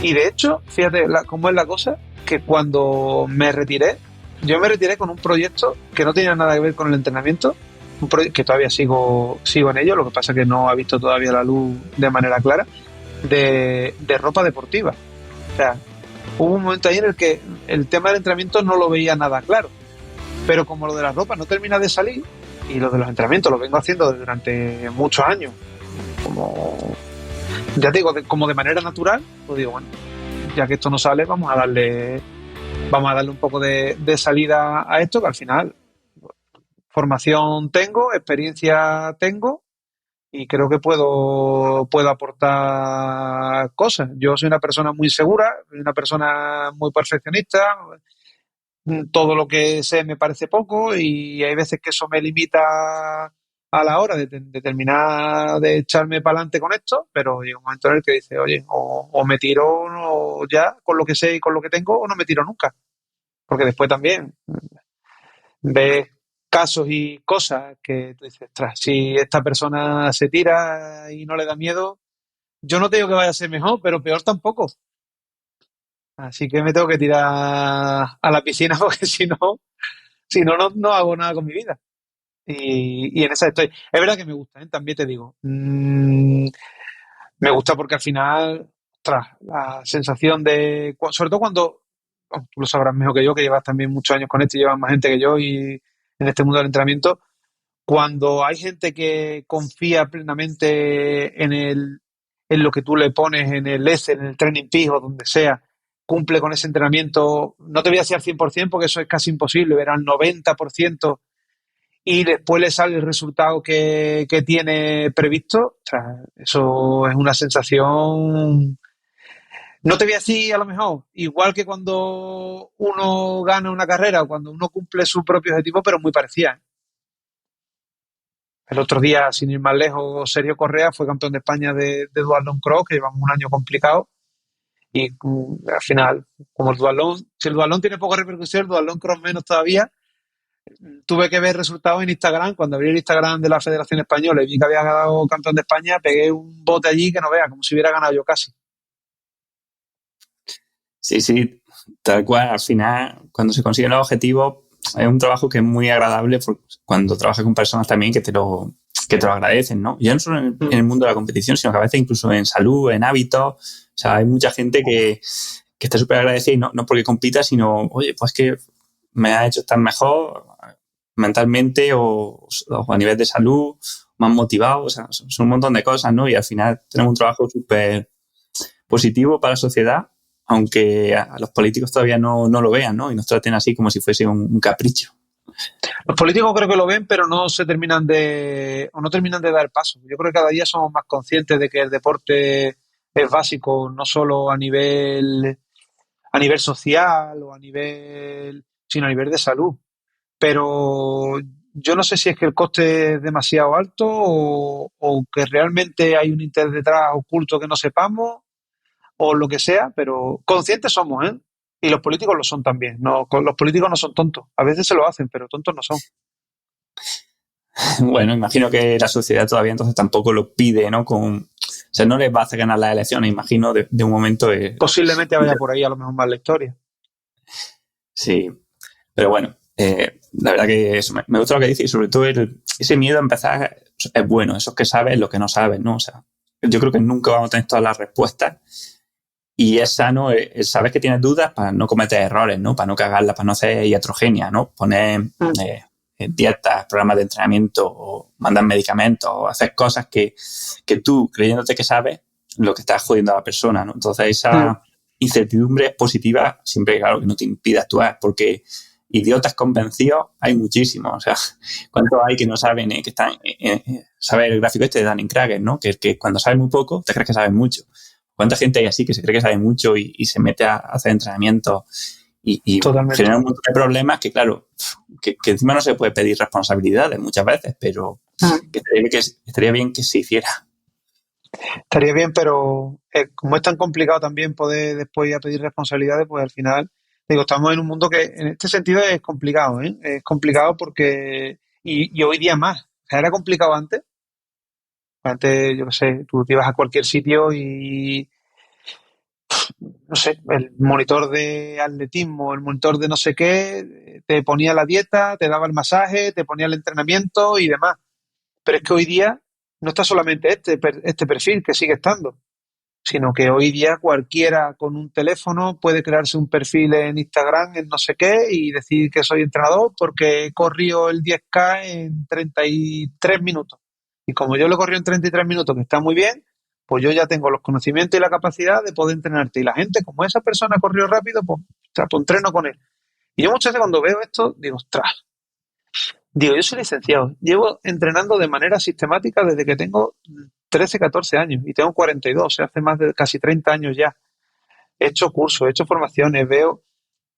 Y de hecho, fíjate cómo es la cosa, que cuando me retiré, yo me retiré con un proyecto que no tenía nada que ver con el entrenamiento, un proyecto que todavía sigo en ello, lo que pasa es que no ha visto todavía la luz de manera clara, de ropa deportiva. O sea, hubo un momento ahí en el que el tema del entrenamiento no lo veía nada claro, pero como lo de la ropa no termina de salir, y lo de los entrenamientos lo vengo haciendo durante muchos años, como ya te digo, como de manera natural, pues digo, bueno, ya que esto no sale, vamos a darle un poco de salida a esto, que al final formación tengo, experiencia tengo y creo que puedo aportar cosas. Yo soy una persona muy segura, una persona muy perfeccionista, todo lo que sé me parece poco y hay veces que eso me limita a la hora de terminar de echarme para adelante con esto, pero llega un momento en el que dice, oye, o me tiro ya con lo que sé y con lo que tengo o no me tiro nunca. Porque después también ves casos y cosas que tú dices, tras, si esta persona se tira y no le da miedo, yo no te digo que vaya a ser mejor, pero peor tampoco. Así que me tengo que tirar a la piscina porque si no hago nada con mi vida. Y en esa estoy. Es verdad que me gusta, ¿eh? También te digo. Me gusta porque al final, tras la sensación sobre todo cuando, tú lo sabrás mejor que yo, que llevas también muchos años con esto y llevas más gente que yo y en este mundo del entrenamiento, cuando hay gente que confía plenamente en lo que tú le pones en el S, en el Training Peaks o donde sea, cumple con ese entrenamiento, no te voy a decir al 100% porque eso es casi imposible, ver al 90% y después le sale el resultado que tiene previsto, o sea, eso es una sensación, no te voy a decir a lo mejor, igual que cuando uno gana una carrera o cuando uno cumple su propio objetivo, pero muy parecida. El otro día, sin ir más lejos, Sergio Correa fue campeón de España de duatlón cross, que llevamos un año complicado. Y al final, como si el duatlón tiene poca repercusión, el duatlón cross menos todavía. Tuve que ver resultados en Instagram. Cuando abrí el Instagram de la Federación Española y vi que había ganado campeón de España, pegué un bote allí que no vea, como si hubiera ganado yo casi. Sí, sí, tal cual. Al final, cuando se consiguen los objetivos, es un trabajo que es muy agradable cuando trabajas con personas también que te lo agradecen, ¿no? Ya no solo en el mundo de la competición, sino que a veces incluso en salud, en hábitos. O sea, hay mucha gente que está súper agradecida y no porque compita, sino, oye, pues que me ha hecho estar mejor mentalmente o a nivel de salud, más motivado. O sea, son un montón de cosas, ¿no? Y al final tenemos un trabajo súper positivo para la sociedad, aunque a los políticos todavía no lo vean, ¿no? Y nos traten así como si fuese un capricho. Los políticos creo que lo ven, pero no terminan de dar paso. Yo creo que cada día somos más conscientes de que el deporte es básico, no solo a nivel social o sino a nivel de salud. Pero yo no sé si es que el coste es demasiado alto o que realmente hay un interés detrás oculto que no sepamos o lo que sea, pero conscientes somos, ¿eh? Y los políticos lo son también. No, los políticos no son tontos. A veces se lo hacen, pero tontos no son. Bueno, imagino que la sociedad todavía entonces tampoco lo pide, ¿no? O sea, no les basta ganar las elecciones, imagino, de un momento. Posiblemente vaya por ahí a lo mejor más la historia. Sí, pero bueno, la verdad que eso, me gusta lo que dices y sobre todo ese miedo a empezar es bueno, eso es que sabes lo que no sabes, ¿no? O sea, yo creo que nunca vamos a tener todas las respuestas y es sano el saber que tienes dudas para no cometer errores, ¿no? Para no cagarla, para no ser iatrogenia, ¿no? Poner dietas, programas de entrenamiento o mandar medicamentos o hacer cosas que tú, creyéndote que sabes, lo que estás jodiendo a la persona, ¿no? Entonces esa incertidumbre positiva siempre, claro, que no te impide actuar, porque idiotas convencidos hay muchísimos. O sea, ¿cuántos hay que no saben, que están, saber el gráfico este de Dunning-Kruger, ¿no? Que cuando sabes muy poco, te crees que sabes mucho. ¿Cuánta gente hay así que se cree que sabe mucho y se mete a hacer entrenamiento y genera un montón de problemas que, claro, que encima no se puede pedir responsabilidades muchas veces, pero que estaría bien que se hiciera. Estaría bien, pero como es tan complicado también poder después ir a pedir responsabilidades, pues al final, digo, estamos en un mundo que en este sentido es complicado, ¿eh? Es complicado porque, y hoy día más, o sea, era complicado antes. Antes, yo qué sé, tú te ibas a cualquier sitio y no sé, el monitor de atletismo, el monitor de no sé qué, te ponía la dieta, te daba el masaje, te ponía el entrenamiento y demás. Pero es que hoy día no está solamente este perfil que sigue estando, sino que hoy día cualquiera con un teléfono puede crearse un perfil en Instagram, en no sé qué, y decir que soy entrenador porque he corrido el 10K en 33 minutos. Y como yo lo corrí en 33 minutos, que está muy bien, pues yo ya tengo los conocimientos y la capacidad de poder entrenarte. Y la gente, como esa persona corrió rápido, pues, ostras, pues entreno con él. Y yo muchas veces cuando veo esto, digo, ostras, digo, yo soy licenciado, llevo entrenando de manera sistemática desde que tengo 13, 14 años y tengo 42, o sea, hace más de casi 30 años ya. He hecho cursos, he hecho formaciones, veo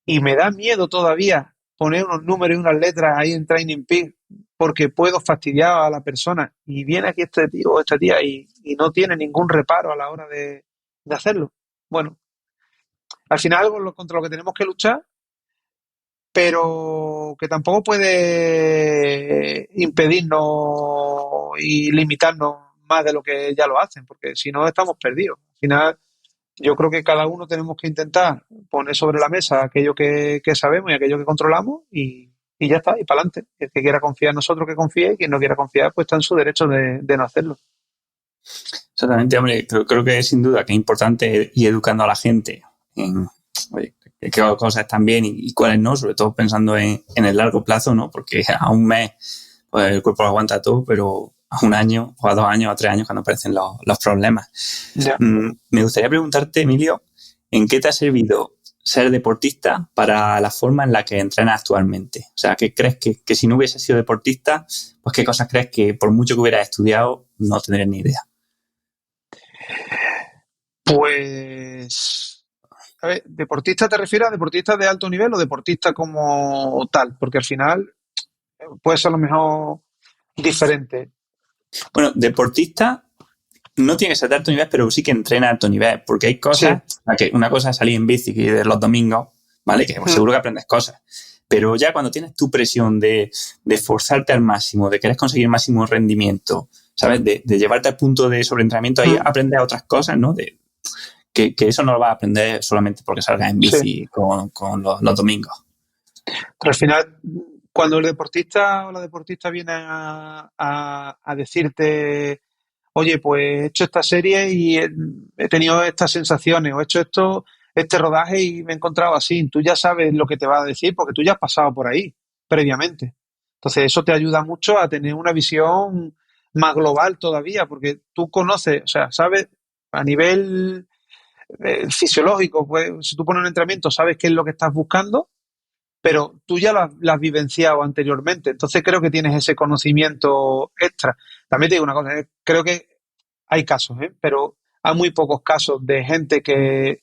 y me da miedo todavía poner unos números y unas letras ahí en Training Peaks porque puedo fastidiar a la persona y viene aquí este tío o esta tía y no tiene ningún reparo a la hora de hacerlo. Bueno, al final algo contra lo que tenemos que luchar, pero que tampoco puede impedirnos y limitarnos más de lo que ya lo hacen, porque si no estamos perdidos. Al final, yo creo que cada uno tenemos que intentar poner sobre la mesa aquello que sabemos y aquello que controlamos y ya está, y para adelante. El que quiera confiar en nosotros que confíe y quien no quiera confiar pues está en su derecho de no hacerlo. Exactamente, hombre, creo que sin duda que es importante ir educando a la gente en, oye, qué cosas están bien y cuáles no, sobre todo pensando en el largo plazo, ¿no? Porque a un mes pues, el cuerpo lo aguanta todo, pero a un año o a 2 años o a 3 años cuando aparecen los problemas. Ya. Me gustaría preguntarte, Emilio, ¿en qué te ha servido ser deportista para la forma en la que entrenas actualmente? O sea, ¿qué crees que si no hubiese sido deportista, pues qué cosas crees que por mucho que hubieras estudiado no tendrías ni idea? Pues, a ver, ¿deportista te refieres a deportista de alto nivel o deportista como tal? Porque al final puede ser a lo mejor diferente. Bueno, deportista no tiene que ser de alto nivel, pero sí que entrena a alto nivel, porque hay cosas, Sí. que una cosa es salir en bici de los domingos, ¿vale? Que pues, seguro que aprendes cosas. Pero ya cuando tienes tu presión de esforzarte al máximo, de querer conseguir el máximo rendimiento, ¿sabes? De llevarte al punto de sobreentrenamiento, ahí aprendes otras cosas, ¿no? Que eso no lo vas a aprender solamente porque salgas en Sí. bici con los domingos. Pero al final, cuando el deportista o la deportista viene a decirte, oye, pues he hecho esta serie y he tenido estas sensaciones, o he hecho este rodaje y me he encontrado así, tú ya sabes lo que te va a decir porque tú ya has pasado por ahí previamente. Entonces, eso te ayuda mucho a tener una visión más global todavía, porque tú conoces, o sea, sabes a nivel fisiológico, pues si tú pones un entrenamiento, sabes qué es lo que estás buscando, pero tú ya lo has vivenciado anteriormente, entonces creo que tienes ese conocimiento extra. También te digo una cosa, creo que hay casos, pero hay muy pocos casos de gente que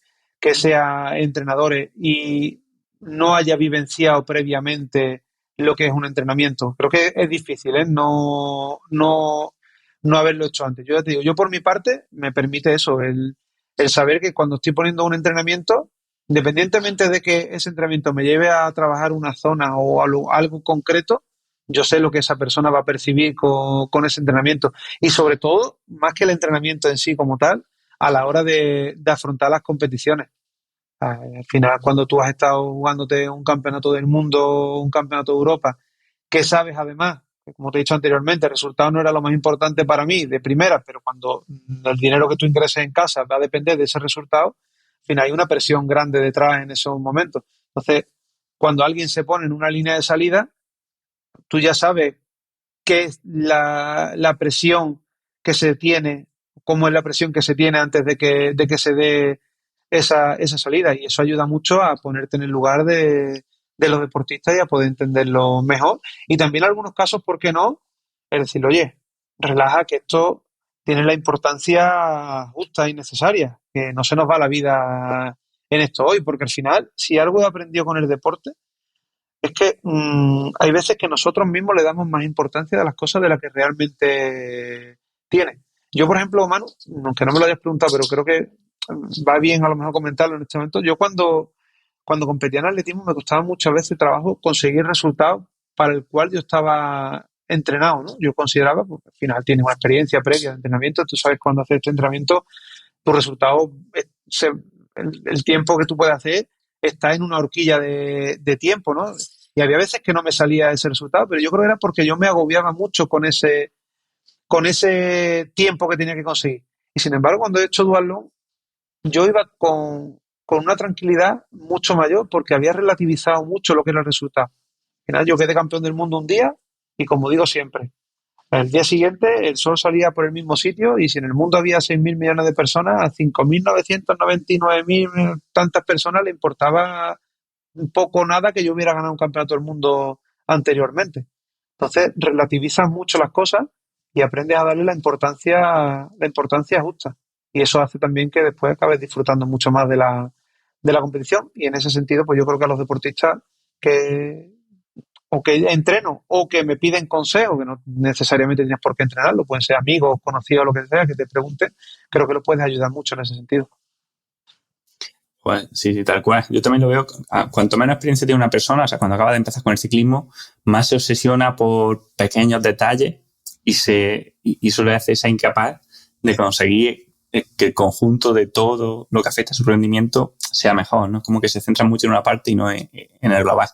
sea entrenadores y no haya vivenciado previamente lo que es un entrenamiento. Creo que es difícil, no haberlo hecho antes. Yo ya te digo, yo por mi parte me permite eso, el saber que cuando estoy poniendo un entrenamiento, independientemente de que ese entrenamiento me lleve a trabajar una zona o algo concreto, yo sé lo que esa persona va a percibir con ese entrenamiento. Y sobre todo, más que el entrenamiento en sí como tal, a la hora de afrontar las competiciones. Al final, cuando tú has estado jugándote un campeonato del mundo, un campeonato de Europa, que sabes además, que como te he dicho anteriormente, el resultado no era lo más importante para mí de primera, pero cuando el dinero que tú ingreses en casa va a depender de ese resultado, al final hay una presión grande detrás en esos momentos. Entonces, cuando alguien se pone en una línea de salida, tú ya sabes qué es la presión que se tiene, cómo es la presión que se tiene antes de que se dé esa salida. Y eso ayuda mucho a ponerte en el lugar de los deportistas y a poder entenderlo mejor. Y también en algunos casos, ¿por qué no? Es decir, oye, relaja que esto tiene la importancia justa y necesaria, que no se nos va la vida en esto hoy, porque al final, si algo he aprendido con el deporte, es que hay veces que nosotros mismos le damos más importancia a las cosas de las que realmente tienen. Yo, por ejemplo, Manu, aunque no me lo hayas preguntado, pero creo que va bien a lo mejor comentarlo en este momento. Yo cuando competía en atletismo me costaba muchas veces el trabajo conseguir resultados para el cual yo estaba entrenado, ¿no? Yo consideraba, porque al final tienes una experiencia previa de entrenamiento, tú sabes cuando haces este entrenamiento, tus resultados el tiempo que tú puedes hacer está en una horquilla de tiempo, ¿no? Y había veces que no me salía ese resultado, pero yo creo que era porque yo me agobiaba mucho con ese tiempo que tenía que conseguir. Y sin embargo, cuando he hecho duatlón, yo iba con una tranquilidad mucho mayor porque había relativizado mucho lo que era el resultado. Al final yo quedé campeón del mundo un día y como digo siempre, el día siguiente el sol salía por el mismo sitio y si en el mundo había 6.000 millones de personas, a 5.999.000 tantas personas le importaba un poco o nada que yo hubiera ganado un campeonato del mundo anteriormente. Entonces relativizas mucho las cosas y aprendes a darle la importancia justa. Y eso hace también que después acabes disfrutando mucho más de la competición. Y en ese sentido, pues yo creo que a los deportistas que o que entreno o que me piden consejo, que no necesariamente tienes por qué entrenarlo, pueden ser amigos, conocidos, lo que sea, que te pregunten, creo que lo puedes ayudar mucho en ese sentido. Pues sí, sí, tal cual. Yo también lo veo. Cuanto menos experiencia tiene una persona, o sea, cuando acaba de empezar con el ciclismo, más se obsesiona por pequeños detalles y suele hacerse incapaz de conseguir que el conjunto de todo lo que afecta a su rendimiento sea mejor, ¿no? Como que se centra mucho en una parte y no en el global.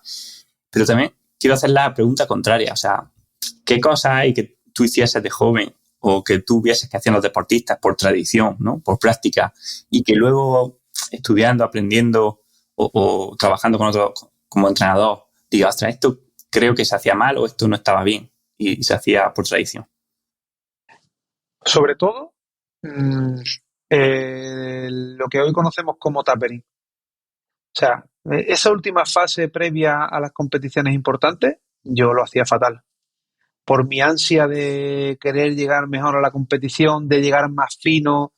Pero también quiero hacer la pregunta contraria, o sea, ¿qué cosas hay que tú hicieses de joven o que tú vieses que hacían los deportistas por tradición, ¿no? Por práctica, y que luego estudiando, aprendiendo o trabajando con otro como entrenador, diga, ostras, esto creo que se hacía mal o esto no estaba bien y se hacía por tradición? Sobre todo, mmm, lo que hoy conocemos como tapering. O sea, esa última fase previa a las competiciones importantes, yo lo hacía fatal. Por mi ansia de querer llegar mejor a la competición, de llegar más fino,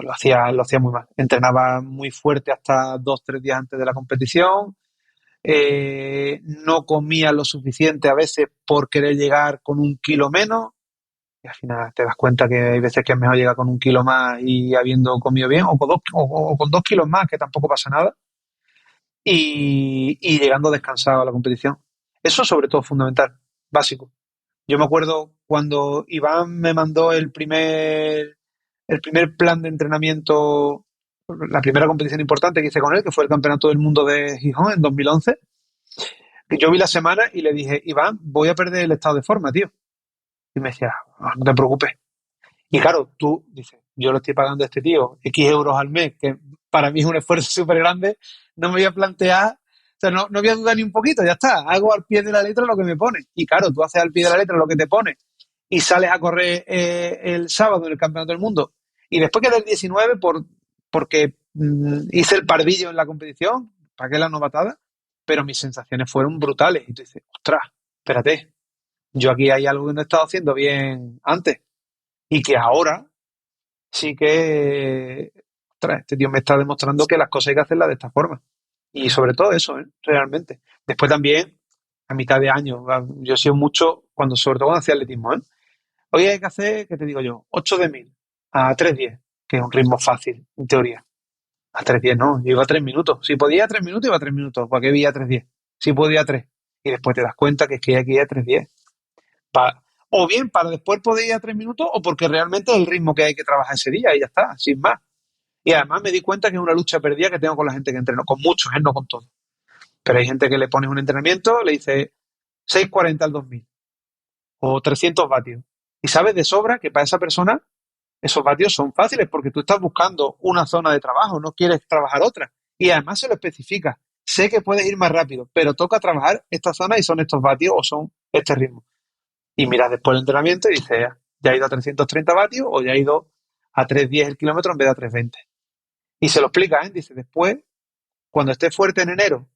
lo hacía muy mal. Entrenaba muy fuerte hasta 2, 3 días antes de la competición. No comía lo suficiente a veces por querer llegar con 1 kilo menos. Y al final te das cuenta que hay veces que es mejor llegar con 1 kilo más y habiendo comido bien, o con 2 kilos más, que tampoco pasa nada, y llegando descansado a la competición. Eso sobre todo es fundamental, básico. Yo me acuerdo cuando Iván me mandó el primer plan de entrenamiento, la primera competición importante que hice con él, que fue el Campeonato del Mundo de Gijón en 2011. Yo vi la semana y le dije, Iván, voy a perder el estado de forma, tío. Y me decía, no te preocupes. Y claro, tú dices, yo le estoy pagando a este tío X euros al mes, que para mí es un esfuerzo súper grande, no me voy a plantear, o sea, no voy a dudar ni un poquito, ya está, hago al pie de la letra lo que me pone. Y claro, tú haces al pie de la letra lo que te pone y sales a correr el sábado en el Campeonato del Mundo. Y después quedé el 19 porque hice el pardillo en la competición, pagué la novatada, pero mis sensaciones fueron brutales. Y tú dices, ostras, espérate, yo aquí hay algo que no he estado haciendo bien antes y que ahora sí que, ostras, este tío me está demostrando que las cosas hay que hacerlas de esta forma. Y sobre todo eso, ¿eh? Realmente. Después también, a mitad de año, yo he sido mucho, sobre todo cuando hacía atletismo, ¿eh? Hoy hay que hacer, ¿qué te digo yo? 8 de 1000 a 3:10, que es un ritmo fácil, en teoría. A 3:10 no, yo iba a 3 minutos. Si podía a 3 minutos, iba a 3 minutos. ¿Para qué iba a 3:10? Si podía a 3. Y después te das cuenta que es que hay que ir a 3:10. O bien para después poder ir a 3 minutos o porque realmente es el ritmo que hay que trabajar ese día y ya está, sin más. Y además me di cuenta que es una lucha perdida que tengo con la gente que entreno, con muchos, no con todos. Pero hay gente que le pones un entrenamiento, le dice 6:40 al 2000 o 300 vatios. Y sabes de sobra que para esa persona esos vatios son fáciles porque tú estás buscando una zona de trabajo, no quieres trabajar otra. Y además se lo especifica. Sé que puedes ir más rápido, pero toca trabajar esta zona y son estos vatios o son este ritmo. Y miras después el entrenamiento y dices, ya he ido a 330 vatios o ya he ido a 3:10 el kilómetro en vez de a 3:20. Y se lo explica, ¿eh? Dice, después, cuando estés fuerte en enero,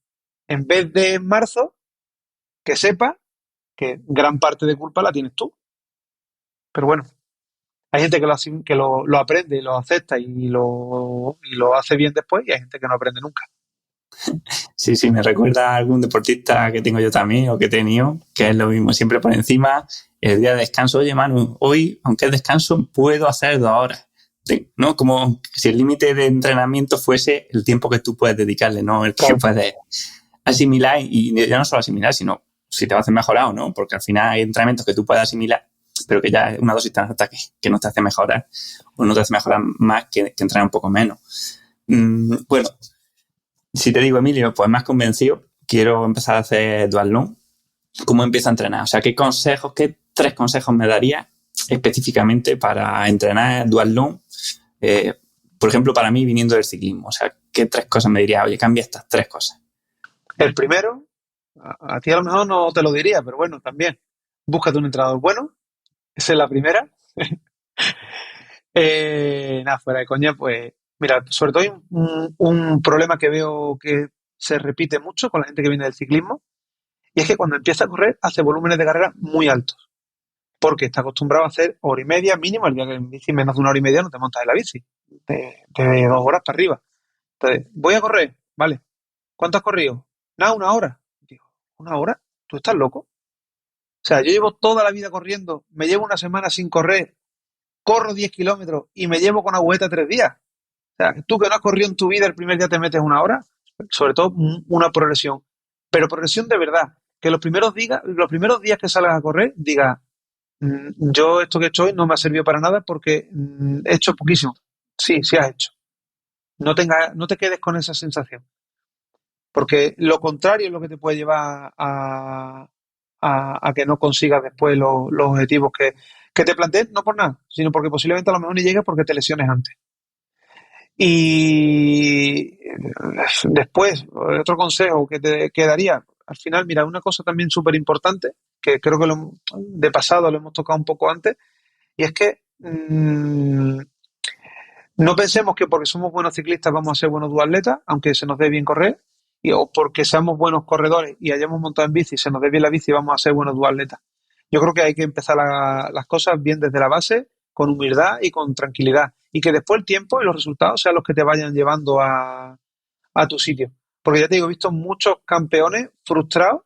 en vez de en marzo, que sepa que gran parte de culpa la tienes tú. Pero bueno, hay gente que lo aprende, lo acepta y lo hace bien después y hay gente que no aprende nunca. Sí, sí, me recuerda a algún deportista que tengo yo también o que he tenido, que es lo mismo, siempre por encima, el día de descanso, oye Manu, hoy, aunque es descanso, puedo hacer 2 horas, ¿no? Como si el límite de entrenamiento fuese el tiempo que tú puedes dedicarle, ¿no? El que Claro. puedes asimilar y ya no solo asimilar, sino si te va a hacer mejorar o no, porque al final hay entrenamientos que tú puedes asimilar, pero que ya es una dosis tan alta que no te hace mejorar o no te hace mejorar más que entrenar un poco menos. Bueno, si te digo, Emilio, pues me has convencido. Quiero empezar a hacer duatlón. ¿Cómo empiezo a entrenar? O sea, qué 3 consejos me darías específicamente para entrenar duatlón? Por ejemplo, para mí, viniendo del ciclismo. O sea, ¿qué 3 cosas me dirías? Oye, cambia estas 3 cosas. El primero, a ti a lo mejor no te lo diría, pero bueno, también, búscate un entrenador bueno, esa es la primera. Nada, fuera de coña, pues mira, sobre todo hay un problema que veo que se repite mucho con la gente que viene del ciclismo, y es que cuando empieza a correr hace volúmenes de carrera muy altos, porque está acostumbrado a hacer hora y media mínimo. El día que en bici menos de una hora y media no te montas en la bici, de 2 horas para arriba. Entonces, voy a correr, vale. ¿Cuánto has corrido? Nada, 1 hora. Digo, ¿1 hora? ¿Tú estás loco? O sea, yo llevo toda la vida corriendo, me llevo una semana sin correr, corro 10 kilómetros y me llevo con agujeta 3 días. O sea, tú que no has corrido en tu vida, el primer día te metes 1 hora, sobre todo una progresión. Pero progresión de verdad. Que los primeros días que salgas a correr, diga, yo esto que he hecho hoy no me ha servido para nada porque he hecho poquísimo. Sí, sí has hecho. No te quedes con esa sensación. Porque lo contrario es lo que te puede llevar a que no consigas después los objetivos que te plantees, no por nada, sino porque posiblemente a lo mejor ni llegues porque te lesiones antes. Y después, otro consejo que te quedaría, al final, mira, una cosa también súper importante, que creo que de pasado lo hemos tocado un poco antes, y es que no pensemos que porque somos buenos ciclistas vamos a ser buenos duatletas, aunque se nos dé bien correr, o porque seamos buenos corredores y hayamos montado en bici y se nos dé bien la bici vamos a ser buenos duatletas. Yo creo que hay que empezar las cosas bien desde la base, con humildad y con tranquilidad, y que después el tiempo y los resultados sean los que te vayan llevando a tu sitio. Porque ya te digo, he visto muchos campeones frustrados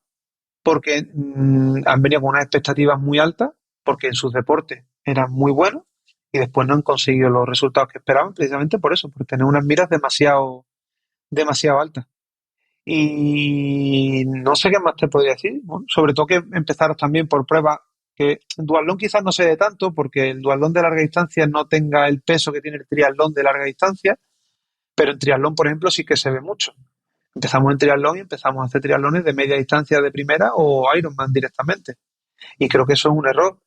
porque han venido con unas expectativas muy altas, porque en sus deportes eran muy buenos y después no han conseguido los resultados que esperaban precisamente por eso, por tener unas miras demasiado altas. Y no sé qué más te podría decir. Bueno, sobre todo que empezaras también por pruebas que en duatlón quizás no se dé tanto, porque el duatlón de larga distancia no tenga el peso que tiene el triatlón de larga distancia, pero en triatlón, por ejemplo, sí que se ve mucho. Empezamos en triatlón y empezamos a hacer triatlones de media distancia de primera o Ironman directamente. Y creo que eso es un error.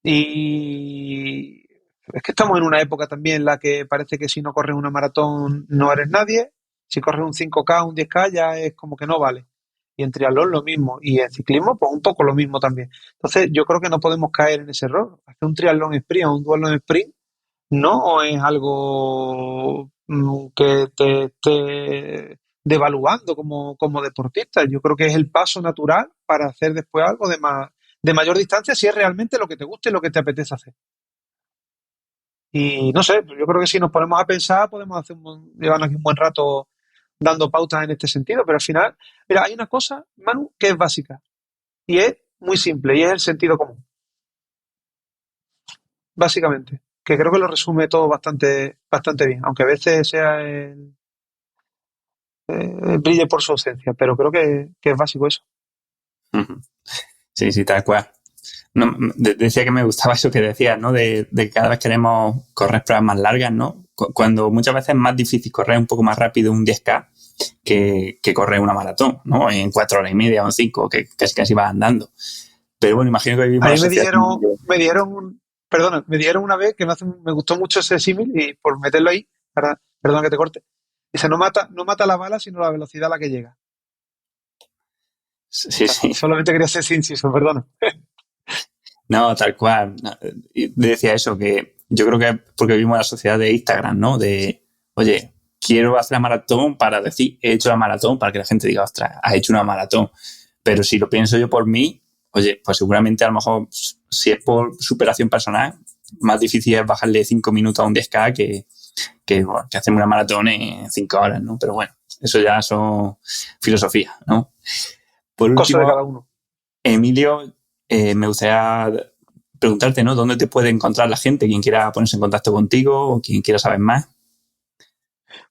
Y es que estamos en una época también en la que parece que si no corres una maratón no eres nadie. Si corres un 5K, un 10K ya es como que no vale. Y en triatlón lo mismo. Y en ciclismo, pues un poco lo mismo también. Entonces, yo creo que no podemos caer en ese error. Hacer un triatlón sprint o un duatlón sprint no es algo que te esté devaluando como deportista. Yo creo que es el paso natural para hacer después algo de mayor distancia si es realmente lo que te gusta y lo que te apetece hacer. Y no sé, yo creo que si nos ponemos a pensar podemos llevarnos aquí un buen rato dando pautas en este sentido, pero al final, mira, hay una cosa, Manu, que es básica y es muy simple y es el sentido común, básicamente, que creo que lo resume todo bastante bien, aunque a veces brille por su ausencia, pero creo que es básico eso. Sí, sí, tal cual. No, decía que me gustaba eso que decías, ¿no? De que cada vez queremos correr pruebas más largas, ¿no? Cuando muchas veces es más difícil correr un poco más rápido un 10K que correr una maratón, ¿no? En 4 horas y media o en 5, que casi vas andando. Pero bueno, imagino que vivimos A en mí una sociedad me dieron una vez que me gustó mucho ese símil y por meterlo ahí, perdón que te corte, dice, no mata la bala, sino la velocidad a la que llega. Sí, sí. Solamente quería ser inciso, perdona. No, tal cual. No, y decía eso, que yo creo que es porque vivimos en la sociedad de Instagram, ¿no? De, oye, quiero hacer la maratón para decir, he hecho la maratón, para que la gente diga, ostras, has hecho una maratón. Pero si lo pienso yo por mí, oye, pues seguramente a lo mejor, si es por superación personal, más difícil es bajarle 5 minutos a un 10K bueno, que hacer una maratón en 5 horas, ¿no? Pero bueno, eso ya son filosofías, ¿no? Por Cosa de último, cada uno. Emilio, me gustaría preguntarte, ¿no? ¿Dónde te puede encontrar la gente? Quien quiera ponerse en contacto contigo o quien quiera saber más.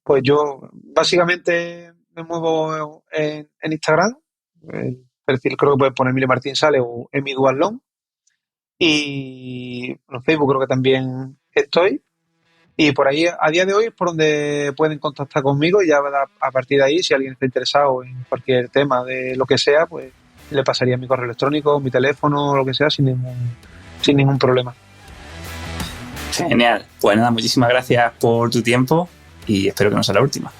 Pues yo básicamente me muevo en Instagram, el perfil creo que puedes poner Emilio Martín Sale o Emi Duatlón, y en Facebook creo que también estoy. Y por ahí, a día de hoy, es por donde pueden contactar conmigo y ya a partir de ahí, si alguien está interesado en cualquier tema de lo que sea, pues le pasaría mi correo electrónico, mi teléfono, lo que sea, sin ningún problema. Genial. Pues nada, muchísimas gracias por tu tiempo y espero que no sea la última.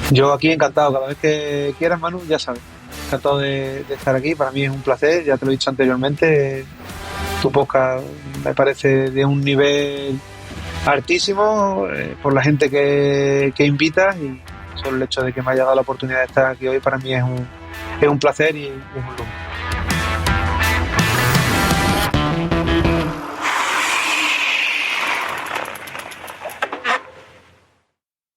Yo aquí encantado, cada vez que quieras, Manu, ya sabes. Encantado de estar aquí, para mí es un placer, ya te lo he dicho anteriormente. Tu podcast me parece de un nivel altísimo por la gente que invitas, y solo el hecho de que me haya dado la oportunidad de estar aquí hoy para mí es un placer y es un lujo.